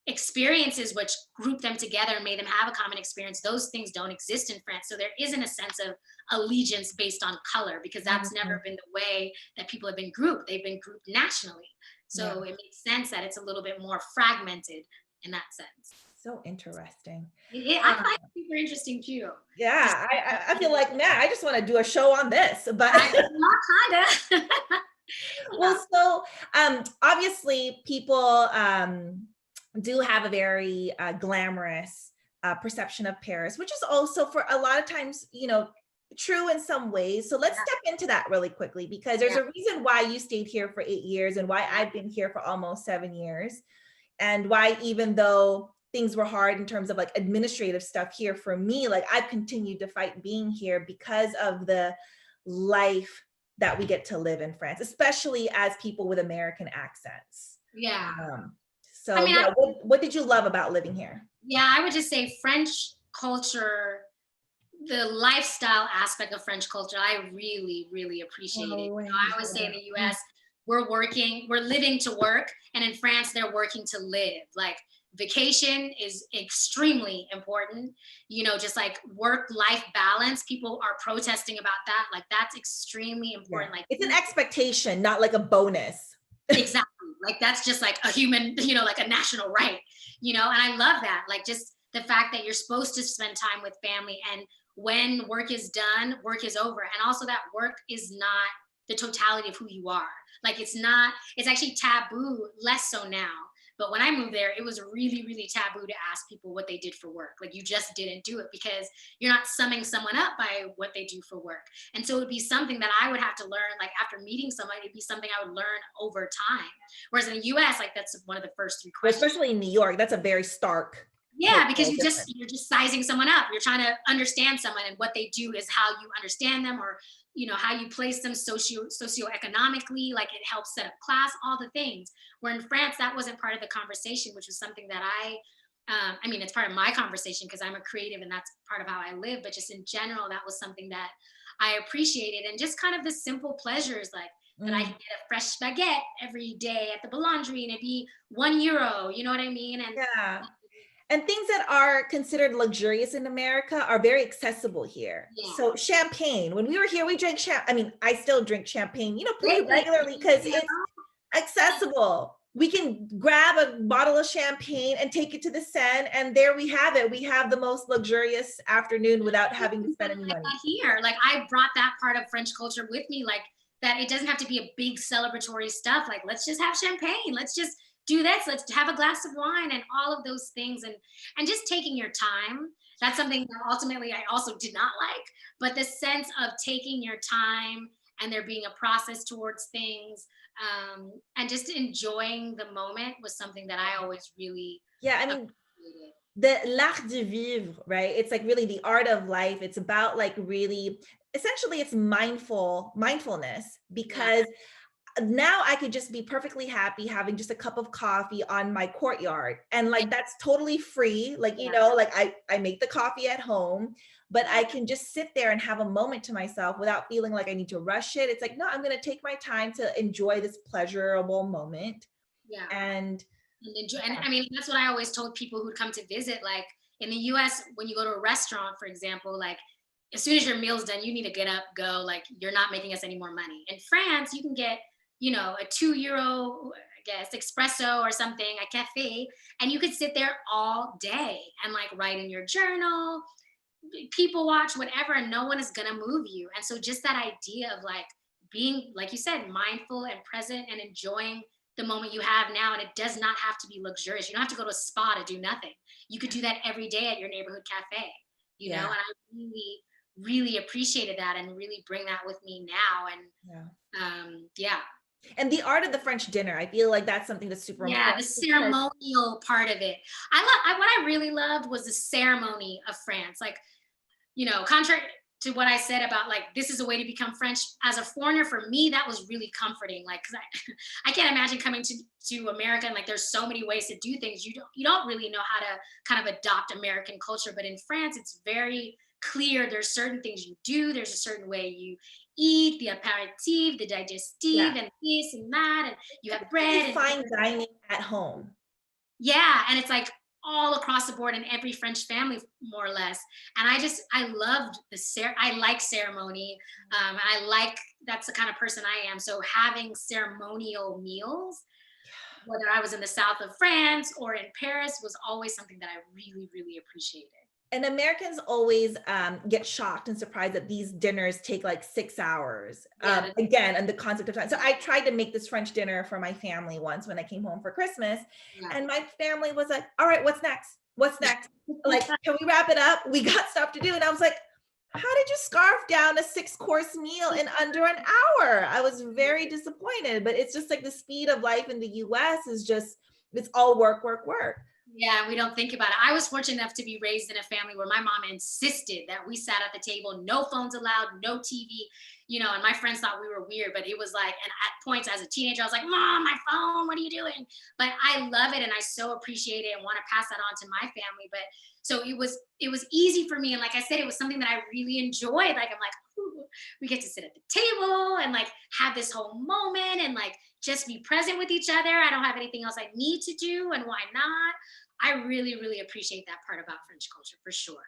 experiences which group them together and made them have a common experience. Those things don't exist in France. So there isn't a sense of allegiance based on color, because that's never been the way that people have been grouped. They've been grouped nationally. So it makes sense that it's a little bit more fragmented in that sense. So interesting. I find it super interesting too. Yeah, I feel like, man, I just want to do a show on this, but kinda. Well, so obviously people do have a very glamorous perception of Paris, which is also for a lot of times, true in some ways. So let's step into that really quickly, because there's a reason why you stayed here for 8 years and why I've been here for almost 7 years, and why, even though things were hard in terms of like administrative stuff here for me, like I've continued to fight being here because of the life that we get to live in France, especially as people with American accents. Yeah. So what did you love about living here? Yeah, I would just say French culture, the lifestyle aspect of French culture, I really, really appreciate it. I always say in the US, we're living to work, and in France, they're working to live. Like vacation is extremely important, just like work-life balance. People are protesting about that. Like that's extremely important. Like it's an expectation, not like a bonus. Exactly. Like that's just like a human, like a national right, and I love that. Like just the fact that you're supposed to spend time with family, and when work is done, work is over. And also that work is not the totality of who you are. Like it's actually taboo, less so now. But when I moved there, it was really, really taboo to ask people what they did for work. Like you just didn't do it because you're not summing someone up by what they do for work. And so it would be something that I would have to learn, like after meeting somebody, it'd be something I would learn over time. Whereas in the US, like that's one of the first 3 questions. Especially in New York, that's a very stark. Yeah, because you're just sizing someone up. You're trying to understand someone, and what they do is how you understand them, or how you place them socioeconomically, like it helps set up class, all the things. Where in France, that wasn't part of the conversation, which was something that I mean, it's part of my conversation because I'm a creative and that's part of how I live, but just in general, that was something that I appreciated. And just kind of the simple pleasures, like that I could get a fresh baguette every day at the boulangerie and it'd be €1, you know what I mean? And and things that are considered luxurious in America are very accessible here. So champagne, when we were here, we drank I mean, I still drink champagne, pretty regularly because it's accessible. we can grab a bottle of champagne and take it to the Seine, and there we have it. We have the most luxurious afternoon without having to spend any Like money. that here, like I brought that part of French culture with me, like that it doesn't have to be a big celebratory stuff. Like let's just have champagne. Let's just do this. Let's have a glass of wine and all of those things, and just taking your time. That's something that ultimately I also did not like, but the sense of taking your time and there being a process towards things, and just enjoying the moment was something that I always really Yeah, I mean, the l'art de vivre, right? It's like really the art of life. It's about like really, essentially it's mindfulness, yeah, because now I could just be perfectly happy having just a cup of coffee on my courtyard. And yeah, like, that's totally free. Like, you yeah, know, like I make the coffee at home, but I can just sit there and have a moment to myself without feeling like I need to rush it. It's like, no, I'm going to take my time to enjoy this pleasurable moment. yeah. And And enjoy. And I mean, that's what I always told people who'd come to visit. Like in the US, when you go to a restaurant, for example, like as soon as your meal's done, you need to get up, go. Like you're not making us any more money. In France, you can get, a €2, I guess, espresso or something, a cafe, and you could sit there all day and like write in your journal, people watch, whatever, and no one is gonna move you. And so just that idea of like being, like you said, mindful and present and enjoying the moment you have now. And it does not have to be luxurious. You don't have to go to a spa to do nothing. You could do that every day at your neighborhood cafe, yeah, and I really, really appreciated that and really bring that with me now. yeah. And yeah. And the art of the French dinner, I feel like that's something that's super Yeah, the important because ceremonial part of it. What I really loved was the ceremony of France. Like, contrary to what I said about like this is a way to become French as a foreigner, for me that was really comforting. Like, because I can't imagine coming to America and like there's so many ways to do things. You don't really know how to kind of adopt American culture, but in France it's very clear. There's certain things you do. There's a certain way you eat, the aperitif, the digestive, yeah, and this and that, and you have really bread and fine dining at home. yeah, and it's like all across the board in every French family, more or less. And I loved I like ceremony. I like, that's the kind of person I am. So having ceremonial meals, whether I was in the south of France or in Paris, was always something that I really, really appreciated. And Americans always get shocked and surprised that these dinners take like 6 hours. Yeah, Again, and the concept of time. So I tried to make this French dinner for my family once when I came home for Christmas, yeah. and my family was like, "All right, what's next? What's next? Like, can we wrap it up? We got stuff to do." And I was like, "How did you scarf down a 6-course meal in under an hour?" I was very disappointed, but it's just like the speed of life in the US is just, it's all work, work, work. Yeah, we don't think about it. I was fortunate enough to be raised in a family where my mom insisted that we sat at the table, no phones allowed, no TV, and my friends thought we were weird, but it was like, and at points as a teenager, I was like, Mom, my phone, what are you doing? But I love it and I so appreciate it and want to pass that on to my family. But so it was easy for me. And like I said, it was something that I really enjoyed. Like I'm like, ooh, we get to sit at the table and like have this whole moment and like just be present with each other. I don't have anything else I need to do, and why not? I really, really appreciate that part about French culture for sure.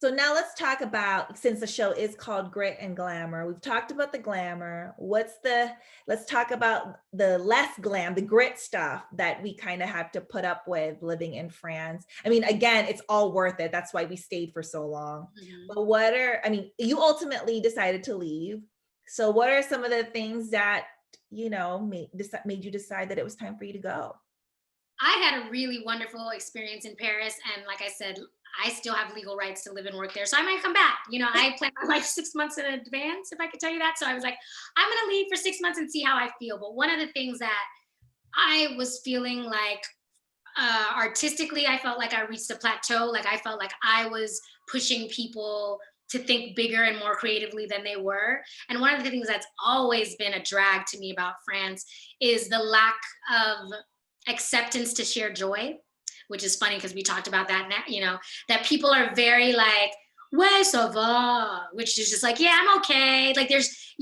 So now let's talk about, since the show is called Grit and Glamour, we've talked about the glamour. Let's talk about the less glam, the grit stuff that we kind of have to put up with living in France. I mean, again, it's all worth it. That's why we stayed for so long. Mhm. But you ultimately decided to leave. So what are some of the things that, made you decide that it was time for you to go? I had a really wonderful experience in Paris. And like I said, I still have legal rights to live and work there. So I might come back. I plan my life 6 months in advance, if I could tell you that. So I was like, I'm going to leave for 6 months and see how I feel. But one of the things that I was feeling like, artistically, I felt like I reached a plateau. Like I felt like I was pushing people to think bigger and more creatively than they were. And one of the things that's always been a drag to me about France is the lack of acceptance to share joy, which is funny because we talked about that now, that people are very like, ouais, ça va, which is just like, yeah, I'm okay. Like there's,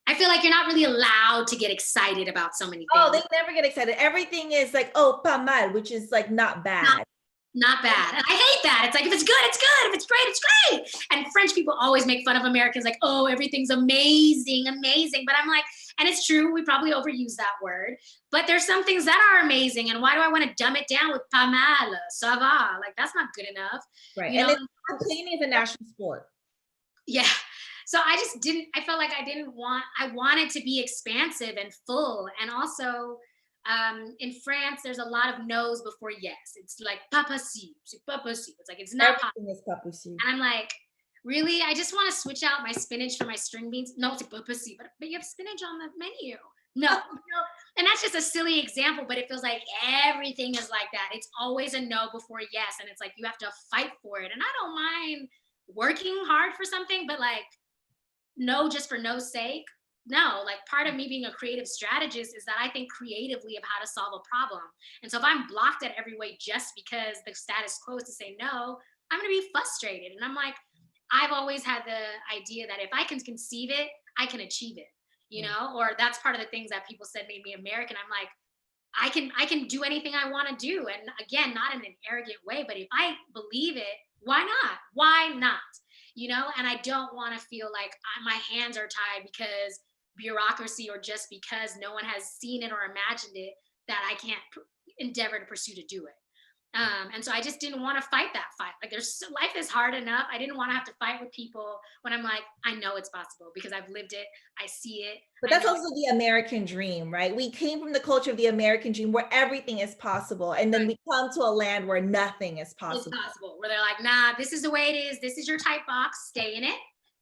I feel like you're not really allowed to get excited about so many Oh, things. they never get excited. Everything is like, oh, pas mal, which is like not Not bad. Not bad. And I hate that. It's like, if it's good, it's good. If it's great, it's great. And French people always make fun of Americans, like, oh, everything's amazing, amazing. But I'm like, and it's true, we probably overuse that word, but there's some things that are amazing. And why do I want to dumb it down with pas mal, ça va? Like, that's not good enough. Right. You And know? it's complaining is a national sport. Yeah. So I just didn't, I felt like I wanted to be expansive and full. And also, in France, there's a lot of no's before yes. It's like, pas possible, c'est pas possible. It's like, it's not possible. Everything is pas possible. And I'm like, really? I just want to switch out my spinach for my string beans? No, c'est pas possible. But you have spinach on the menu. No, no. And that's just a silly example, but it feels like everything is like that. It's always a no before yes. And it's like, you have to fight for it. And I don't mind working hard for something, but like, no, just for no sake. No, like, part of me being a creative strategist is that I think creatively of how to solve a problem. And so if I'm blocked at every way just because the status quo is to say no, I'm going to be frustrated. And I'm like, I've always had the idea that if I can conceive it, I can achieve it, you know, or that's part of the things that people said made me American. I'm like, I can do anything I want to do. And again, not in an arrogant way, but if I believe it, why not? Why not? You know, and I don't want to feel like my hands are tied because bureaucracy, or just because no one has seen it or imagined it, that I can't endeavor to pursue to do it. And so I just didn't want to fight that fight. Like, life is hard enough. I didn't want to have to fight with people when I'm like, I know it's possible because I've lived it. I see it. But that's also the American dream, right? We came from the culture of the American dream where everything is possible. And then we come to a land where nothing is possible. It's possible. Where they're like, nah, this is the way it is. This is your type box. Stay in it.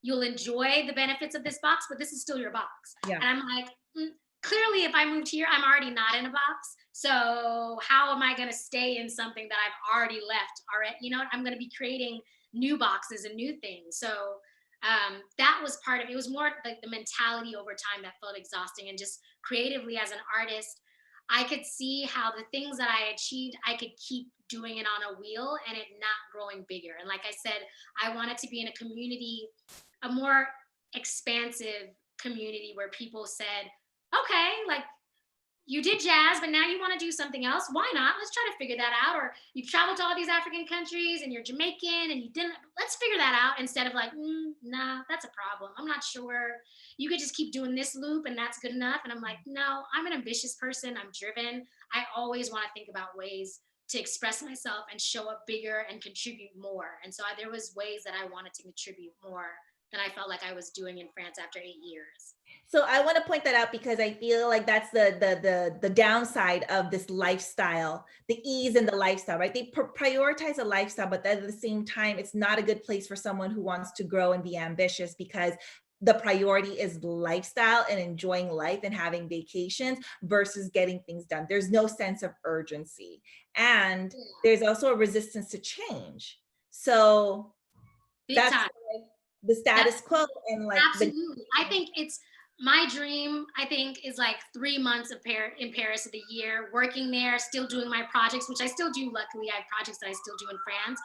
You'll enjoy the benefits of this box, but this is still your box. Yeah. And I'm like, clearly, if I moved here, I'm already not in a box. So how am I going to stay in something that I've already left? You know, I'm going to be creating new boxes and new things. So that was part of it. It was more like the mentality over time that felt exhausting. And just creatively as an artist, I could see how the things that I achieved, I could keep doing it on a wheel and it not growing bigger. And like I said, I wanted to be in a community, a more expansive community where people said, okay, like, you did jazz, but now you want to do something else. Why not? Let's try to figure that out. Or you've traveled to all these African countries and you're Jamaican and you didn't, let's figure that out, instead of like, nah, that's a problem. I'm not sure. You could just keep doing this loop and that's good enough. And I'm like, no, I'm an ambitious person. I'm driven. I always want to think about ways to express myself and show up bigger and contribute more. And so there was ways that I wanted to contribute more than I felt like I was doing in France after 8 years. So I want to point that out because I feel like that's the downside of this lifestyle, the ease in the lifestyle, right? They prioritize a lifestyle, but at the same time, it's not a good place for someone who wants to grow and be ambitious, because the priority is lifestyle and enjoying life and having vacations versus getting things done. There's no sense of urgency. And there's also a resistance to change. So that's like the status quo. And like, absolutely. I think it's, my dream, I think, is like 3 months in Paris of the year, working there, still doing my projects, which I still do. Luckily, I have projects that I still do in France.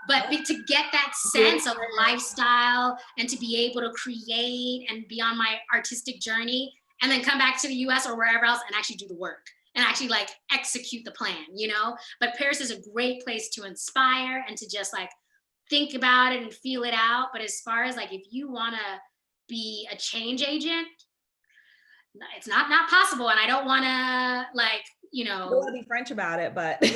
But to get that sense of lifestyle and to be able to create and be on my artistic journey, and then come back to the US or wherever else and actually do the work and actually like execute the plan, you know? But Paris is a great place to inspire and to just like think about it and feel it out. But as far as like, if you want to be a change agent, it's not possible. And I don't want to, like, you know, I don't want to be French about it, but yeah.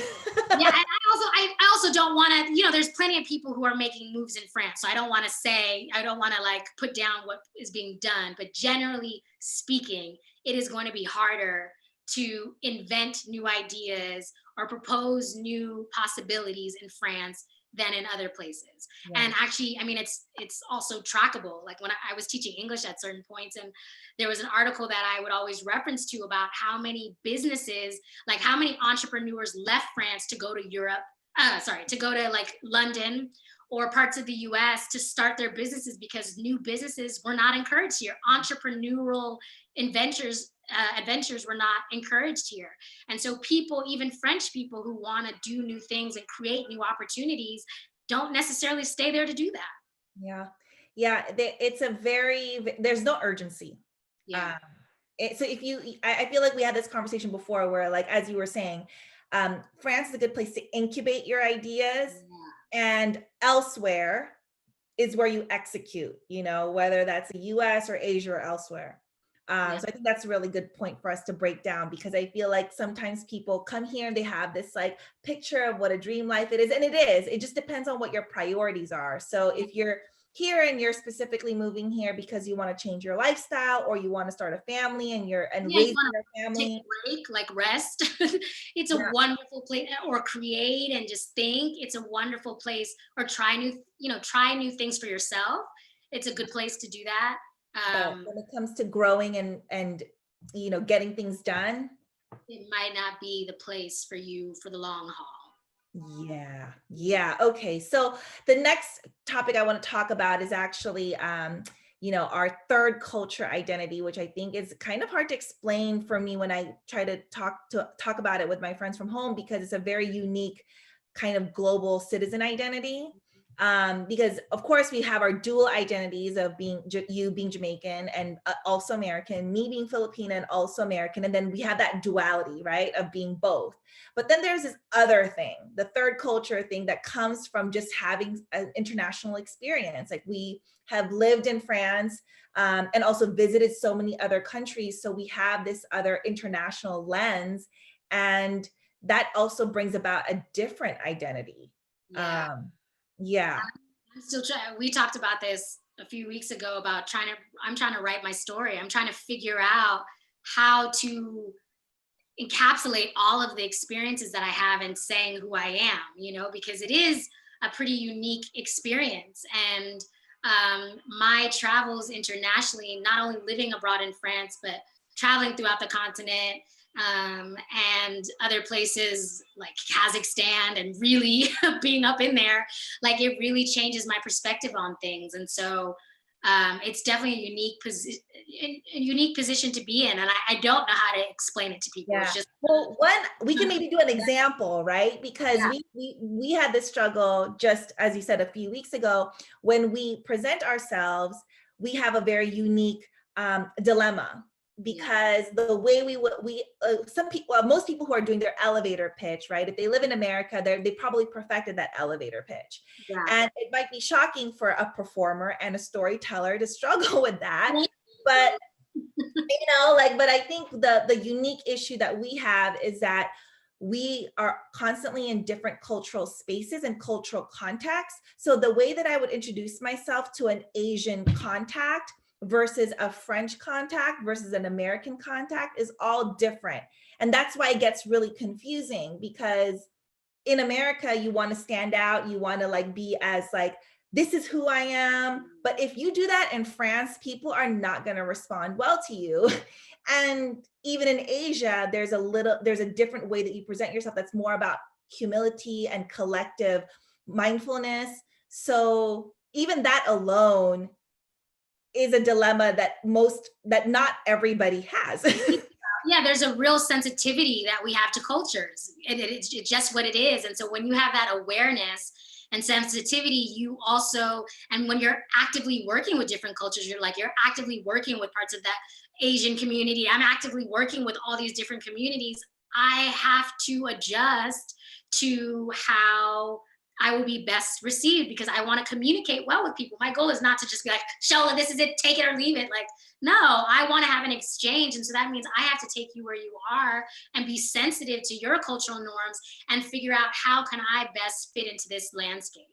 And I also don't want to, you know, there's plenty of people who are making moves in France, so I don't want to like put down what is being done, but generally speaking, it is going to be harder to invent new ideas or propose new possibilities in France than in other places. Yeah. And actually, I mean, it's also trackable. Like when I was teaching English at certain points, and there was an article that I would always reference to about how many businesses, like how many entrepreneurs left France to go to Europe, to go to like London or parts of the US to start their businesses, because new businesses were not encouraged here. Entrepreneurial adventures were not encouraged here. And so people, even French people who want to do new things and create new opportunities, don't necessarily stay there to do that. Yeah. There's no urgency. Yeah. So I feel like we had this conversation before where, like, as you were saying, France is a good place to incubate your ideas, Yeah. and elsewhere is where you execute, whether that's the US or Asia or elsewhere. Yeah. So I think that's a really good point for us to break down, because I feel like sometimes people come here and they have this like picture of what a dream life it is. And it is, it just depends on what your priorities are. So if you're here and you're specifically moving here because you want to change your lifestyle, or you want to start a family and Yeah, you raise want your to take family. a break, like rest. It's a Yeah. wonderful place, or create and just think. It's a wonderful place, or try new things for yourself. It's a good place to do that. But when it comes to growing and getting things done, It might not be the place for you for the long haul. yeah, yeah. Okay. So the next topic I want to talk about is actually, our third culture identity, which I think is kind of hard to explain for me when I try to talk about it with my friends from home, because it's a very unique kind of global citizen identity. Because of course we have our dual identities of you being Jamaican and also American, me being Filipino and also American, and then we have that duality, right, of being both. But then there's this other thing, the third culture thing, that comes from just having an international experience. Like, we have lived in France, and also visited so many other countries. So we have this other international lens, and that also brings about a different identity. Yeah. Yeah. I'm still trying. We talked about this a few weeks ago about I'm trying to write my story. I'm trying to figure out how to encapsulate all of the experiences that I have in saying who I am, because it is a pretty unique experience. And my travels internationally, not only living abroad in France, but traveling throughout the continent, and other places like Kazakhstan, and really being up in there, like it really changes my perspective on things. And so it's definitely a unique position to be in, and I don't know how to explain it to people. Yeah. It's just Well, we can maybe do an example, right? Because yeah, we had this struggle, just as you said a few weeks ago, when we present ourselves, we have a very unique dilemma, yeah, because the way some people, most people who are doing their elevator pitch, right? If they live in America, they probably perfected that elevator pitch, yeah. and it might be shocking for a performer and a storyteller to struggle with that, but but I think the unique issue that we have is that we are constantly in different cultural spaces and cultural contexts. So the way that I would introduce myself to an Asian contact versus a French contact versus an American contact is all different. And that's why it gets really confusing, because in America, you want to stand out, you want to like be as like, this is who I am. But if you do that in France, people are not going to respond well to you. And even in Asia, there's a different way that you present yourself that's more about humility and collective mindfulness. So even that alone is a dilemma that not everybody has. Yeah, there's a real sensitivity that we have to cultures. It's just what it is. And so when you have that awareness and sensitivity, you also, and when you're actively working with different cultures, you're actively working with parts of that Asian community. I'm actively working with all these different communities. I have to adjust to how I will be best received, because I want to communicate well with people. My goal is not to just be like, Shola, this is it, take it or leave it. Like, no, I want to have an exchange. And so that means I have to take you where you are and be sensitive to your cultural norms and figure out how can I best fit into this landscape,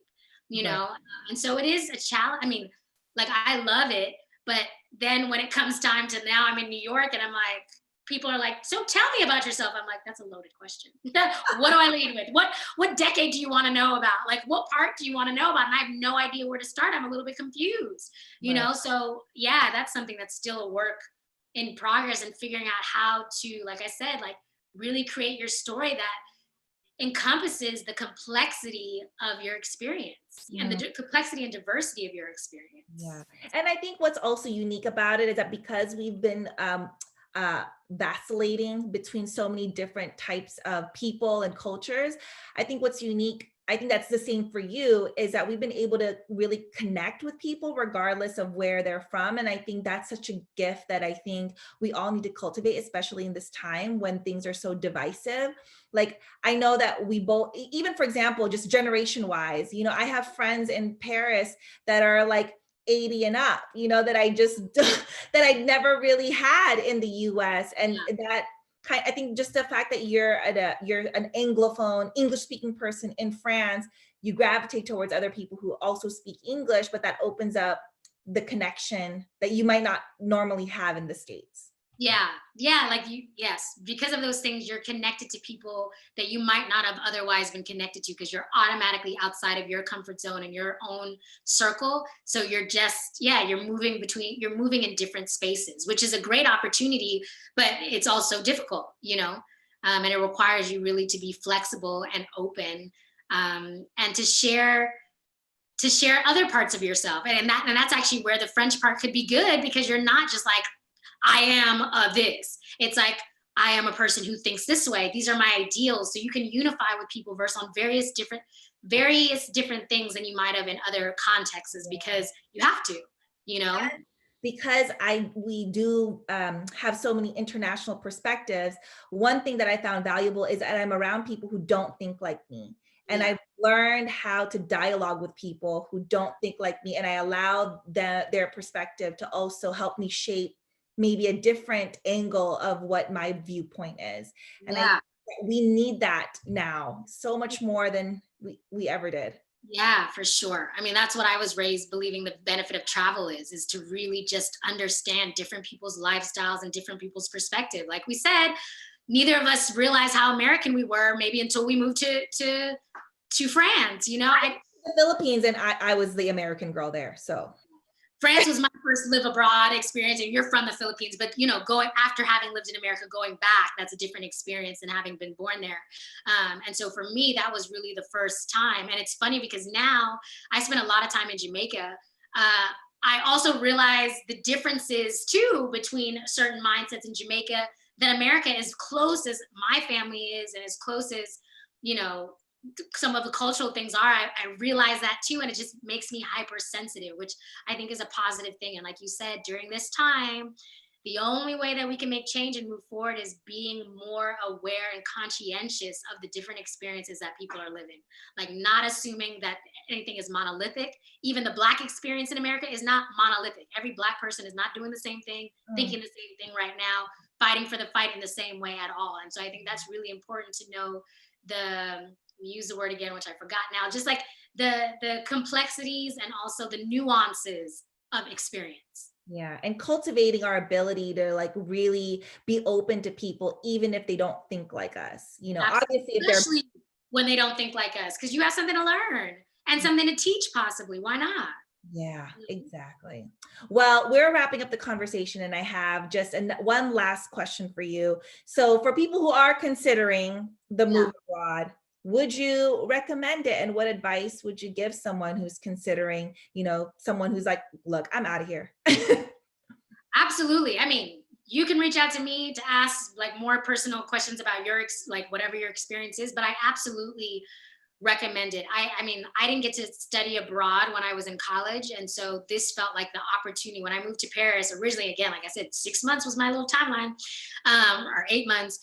you Right. know? And so it is a challenge. I mean, like, I love it. But then when it comes time to, now I'm in New York and I'm like, people are like, so tell me about yourself. I'm like, that's a loaded question. What do I lead with? What decade do you want to know about? Like, what part do you want to know about? And I have no idea where to start. I'm a little bit confused, Right. So yeah, that's something that's still a work in progress, and figuring out how to, like I said, like really create your story that encompasses the complexity of your experience, and the complexity and diversity of your experience. Yeah. And I think what's also unique about it is that because we've been vacillating between so many different types of people and cultures, I think what's unique I think that's the same for you, is that we've been able to really connect with people regardless of where they're from. And I think that's such a gift that I think we all need to cultivate, especially in this time when things are so divisive. Like, I know that we both, even for example, just generation wise, I have friends in Paris that are like 80 and up, that I just, that I never really had in the US. And that, I think just the fact that you're an Anglophone, English speaking person in France, you gravitate towards other people who also speak English, but that opens up the connection that you might not normally have in the States. Yeah, like yes, because of those things, you're connected to people that you might not have otherwise been connected to because you're automatically outside of your comfort zone and your own circle. So you're just, yeah, you're moving in different spaces, which is a great opportunity, but it's also difficult, and it requires you really to be flexible and open, and to share other parts of yourself. And that's actually where the French part could be good, because you're not just like, I am this. It's like, I am a person who thinks this way. These are my ideals. So you can unify with people versus on various different things than you might have in other contexts, because you have to, Because we do have so many international perspectives. One thing that I found valuable is that I'm around people who don't think like me. And I've learned how to dialogue with people who don't think like me. And I allow their perspective to also help me shape maybe a different angle of what my viewpoint is. And I think that we need that now so much more than we ever did. Yeah, for sure. I mean, that's what I was raised believing the benefit of travel is to really just understand different people's lifestyles and different people's perspective. Like we said, neither of us realized how American we were maybe until we moved to France, The Philippines, and I was the American girl there. So France was my first live abroad experience, and you're from the Philippines, but going after having lived in America, going back, that's a different experience than having been born there. And so for me, that was really the first time. And it's funny because now I spent a lot of time in Jamaica. I also realized the differences too between certain mindsets in Jamaica, that America, as close as my family is and as close as, some of the cultural things are, I realize that too. And it just makes me hypersensitive, which I think is a positive thing. And like you said, during this time, the only way that we can make change and move forward is being more aware and conscientious of the different experiences that people are living. Like, not assuming that anything is monolithic. Even the Black experience in America is not monolithic. Every Black person is not doing the same thing, thinking the same thing right now, fighting for the fight in the same way at all. And so I think that's really important to know use the word again, which I forgot now, just like the complexities and also the nuances of experience. Yeah, and cultivating our ability to like really be open to people, even if they don't think like us. Obviously, if they're Especially when they don't think like us, because you have something to learn and something to teach, possibly. Why not? Yeah, exactly. Well, we're wrapping up the conversation, and I have just one last question for you. So, for people who are considering the move abroad, would you recommend it? And what advice would you give someone who's considering, someone who's like, look, I'm out of here? Absolutely. I mean, you can reach out to me to ask like more personal questions about like whatever your experience is, but I absolutely recommend it. I mean, I didn't get to study abroad when I was in college. And so this felt like the opportunity when I moved to Paris originally. Again, like I said, 6 months was my little timeline, or 8 months.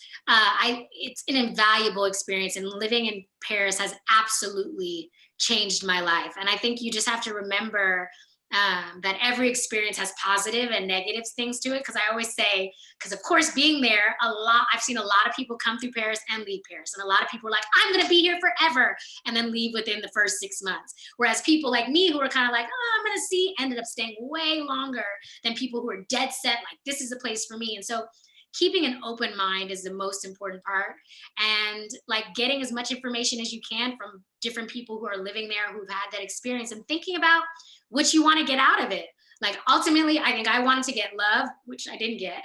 It's an invaluable experience, and living in Paris has absolutely changed my life. And I think you just have to remember that every experience has positive and negative things to it. Because I always say, because of course, being there I've seen a lot of people come through Paris and leave Paris. And a lot of people are like, I'm going to be here forever, and then leave within the first 6 months. Whereas people like me who are kind of like, oh, I'm going to see, ended up staying way longer than people who are dead set, like, this is a place for me. And so keeping an open mind is the most important part, and like getting as much information as you can from different people who are living there, who've had that experience, and thinking about what you want to get out of it. Like, ultimately, I think I wanted to get love, which I didn't get.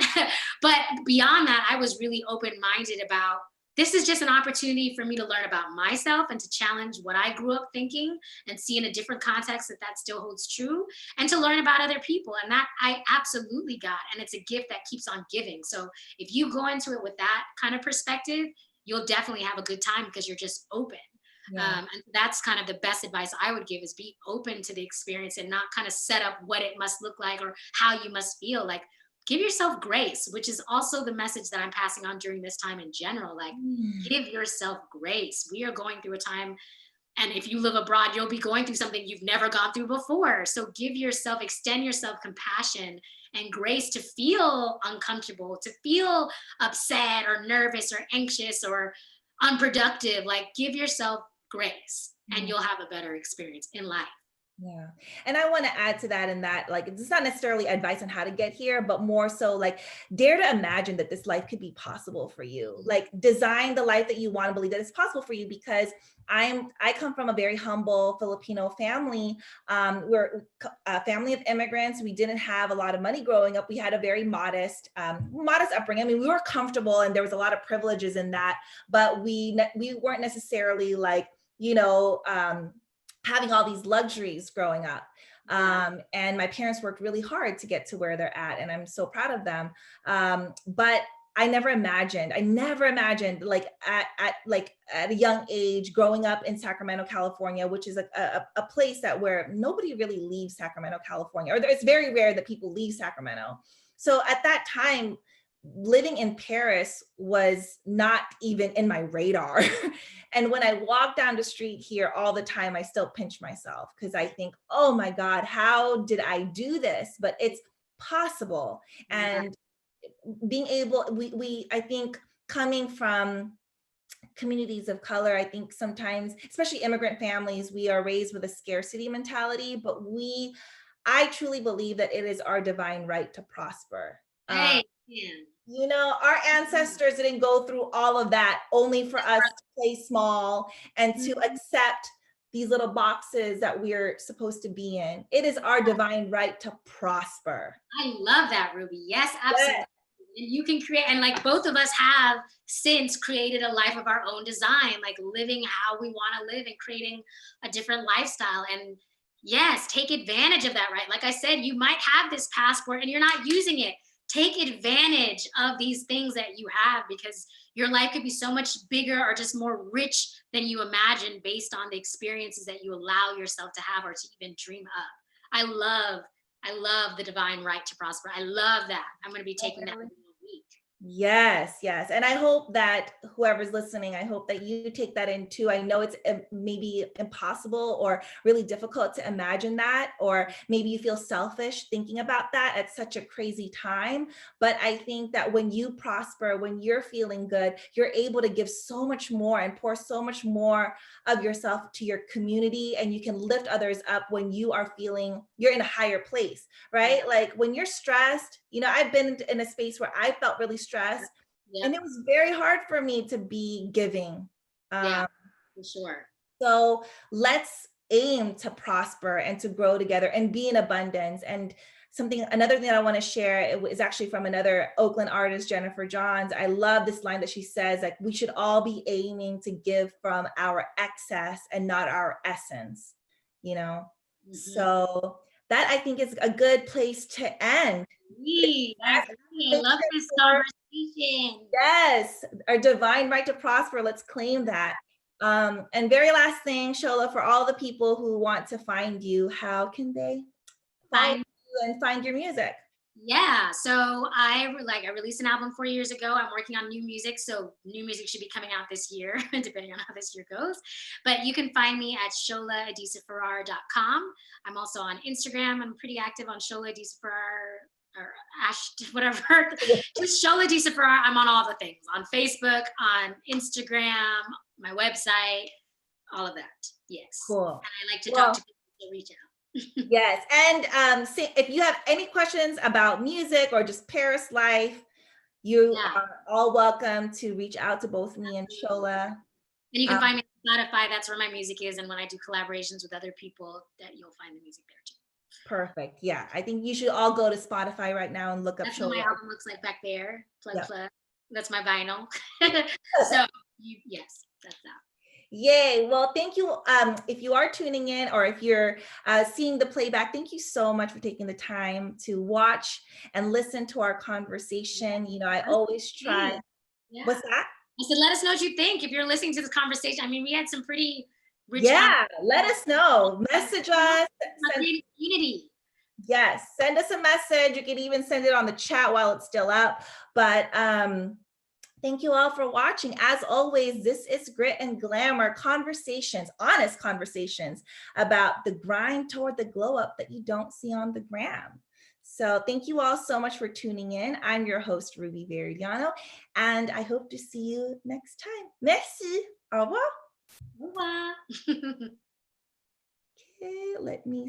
But beyond that, I was really open-minded about, this is just an opportunity for me to learn about myself and to challenge what I grew up thinking and see in a different context that still holds true, and to learn about other people. And that I absolutely got. And it's a gift that keeps on giving. So if you go into it with that kind of perspective, you'll definitely have a good time, because you're just open. Yeah. And that's kind of the best advice I would give, is be open to the experience and not kind of set up what it must look like or how you must feel. Like, give yourself grace, which is also the message that I'm passing on during this time in general. Like, Mm. give yourself grace. We are going through a time, and if you live abroad, you'll be going through something you've never gone through before. So give yourself, extend yourself compassion and grace to feel uncomfortable, to feel upset or nervous or anxious or unproductive. Like, give yourself grace and you'll have a better experience in life. Yeah. And I want to add to that, in that, like, it's not necessarily advice on how to get here, but more so like, dare to imagine that this life could be possible for you. Like, design the life that you want to believe that it's possible for you, because I come from a very humble Filipino family. We're a family of immigrants. We didn't have a lot of money growing up. We had a very modest upbringing. I mean, we were comfortable and there was a lot of privileges in that, but we weren't necessarily like, you know, having all these luxuries growing up. And my parents worked really hard to get to where they're at, and I'm so proud of them. But I never imagined like at a young age growing up in Sacramento, California, which is a place that where nobody really leaves Sacramento, California, or it's very rare that people leave Sacramento. So at that time, living in Paris was not even in my radar. And when I walk down the street here all the time, I still pinch myself because I think, oh my God, how did I do this? But it's possible. And being able, I think, coming from communities of color, I think sometimes, especially immigrant families, we are raised with a scarcity mentality, but I truly believe that it is our divine right to prosper. Hey, yeah. You know, our ancestors didn't go through all of that only for us to play small and to accept these little boxes that we're supposed to be in. It is our divine right to prosper. I love that, Ruby. Yes, absolutely. Yes. And you can create, and like both of us have since created a life of our own design, like living how we want to live and creating a different lifestyle. And yes, take advantage of that, right? Like I said, you might have this passport and you're not using it. Take advantage of these things that you have, because your life could be so much bigger or just more rich than you imagine based on the experiences that you allow yourself to have or to even dream up. I love the divine right to prosper. I love that. I'm going to be taking that in a week. Yes, yes. And I hope that whoever's listening, I hope that you take that in too. I know it's maybe impossible or really difficult to imagine that, or maybe you feel selfish thinking about that at such a crazy time. But I think that when you prosper, when you're feeling good, you're able to give so much more and pour so much more of yourself to your community, and you can lift others up when you are feeling you're in a higher place, right? Like when you're stressed, you know, I've been in a space where I felt really stressed, and it was very hard for me to be giving. Yeah, for sure. So let's aim to prosper and to grow together and be in abundance. And another thing that I want to share is actually from another Oakland artist, Jennifer Johns. I love this line that she says, like, we should all be aiming to give from our excess and not our essence, you know? So that, I think, is a good place to end. I love this conversation. Yes, our divine right to prosper. Let's claim that. And very last thing, Shola, for all the people who want to find you, how can they follow you and find your music? Yeah, so I released an album 4 years ago. I'm working on new music, so new music should be coming out this year, depending on how this year goes. But you can find me at sholaadisafarrar.com. I'm also on Instagram. I'm pretty active on Shola Adisa-Farrar or Ash, whatever. Just Shola Adisa-Farrar. I'm on all the things, on Facebook, on Instagram, my website, all of that. Yes. Cool. And I like to talk to people, so reach out. Yes. And if you have any questions about music or just Paris life, you are all welcome to reach out to both me and Shola. And you can find me on Spotify. That's where my music is. And when I do collaborations with other people, that you'll find the music there too. Perfect. Yeah. I think you should all go to Spotify right now and look up Shola. That's what my album looks like back there. Plug. That's my vinyl. So yes, that's that. Yay. Well, thank you. If you are tuning in or if you're seeing the playback, thank you so much for taking the time to watch and listen to our conversation. You know, I always try. What's that? I said, let us know what you think if you're listening to this conversation. I mean, we had some pretty reach out. Yeah, let us know. Message us. Community. Yes, send us a message. You can even send it on the chat while it's still up. But thank you all for watching. As always, this is Grit and Glamour conversations, honest conversations about the grind toward the glow up that you don't see on the gram. So thank you all so much for tuning in. I'm your host, Ruby Veridiano, and I hope to see you next time. Merci. Au revoir. Au revoir. Okay, let me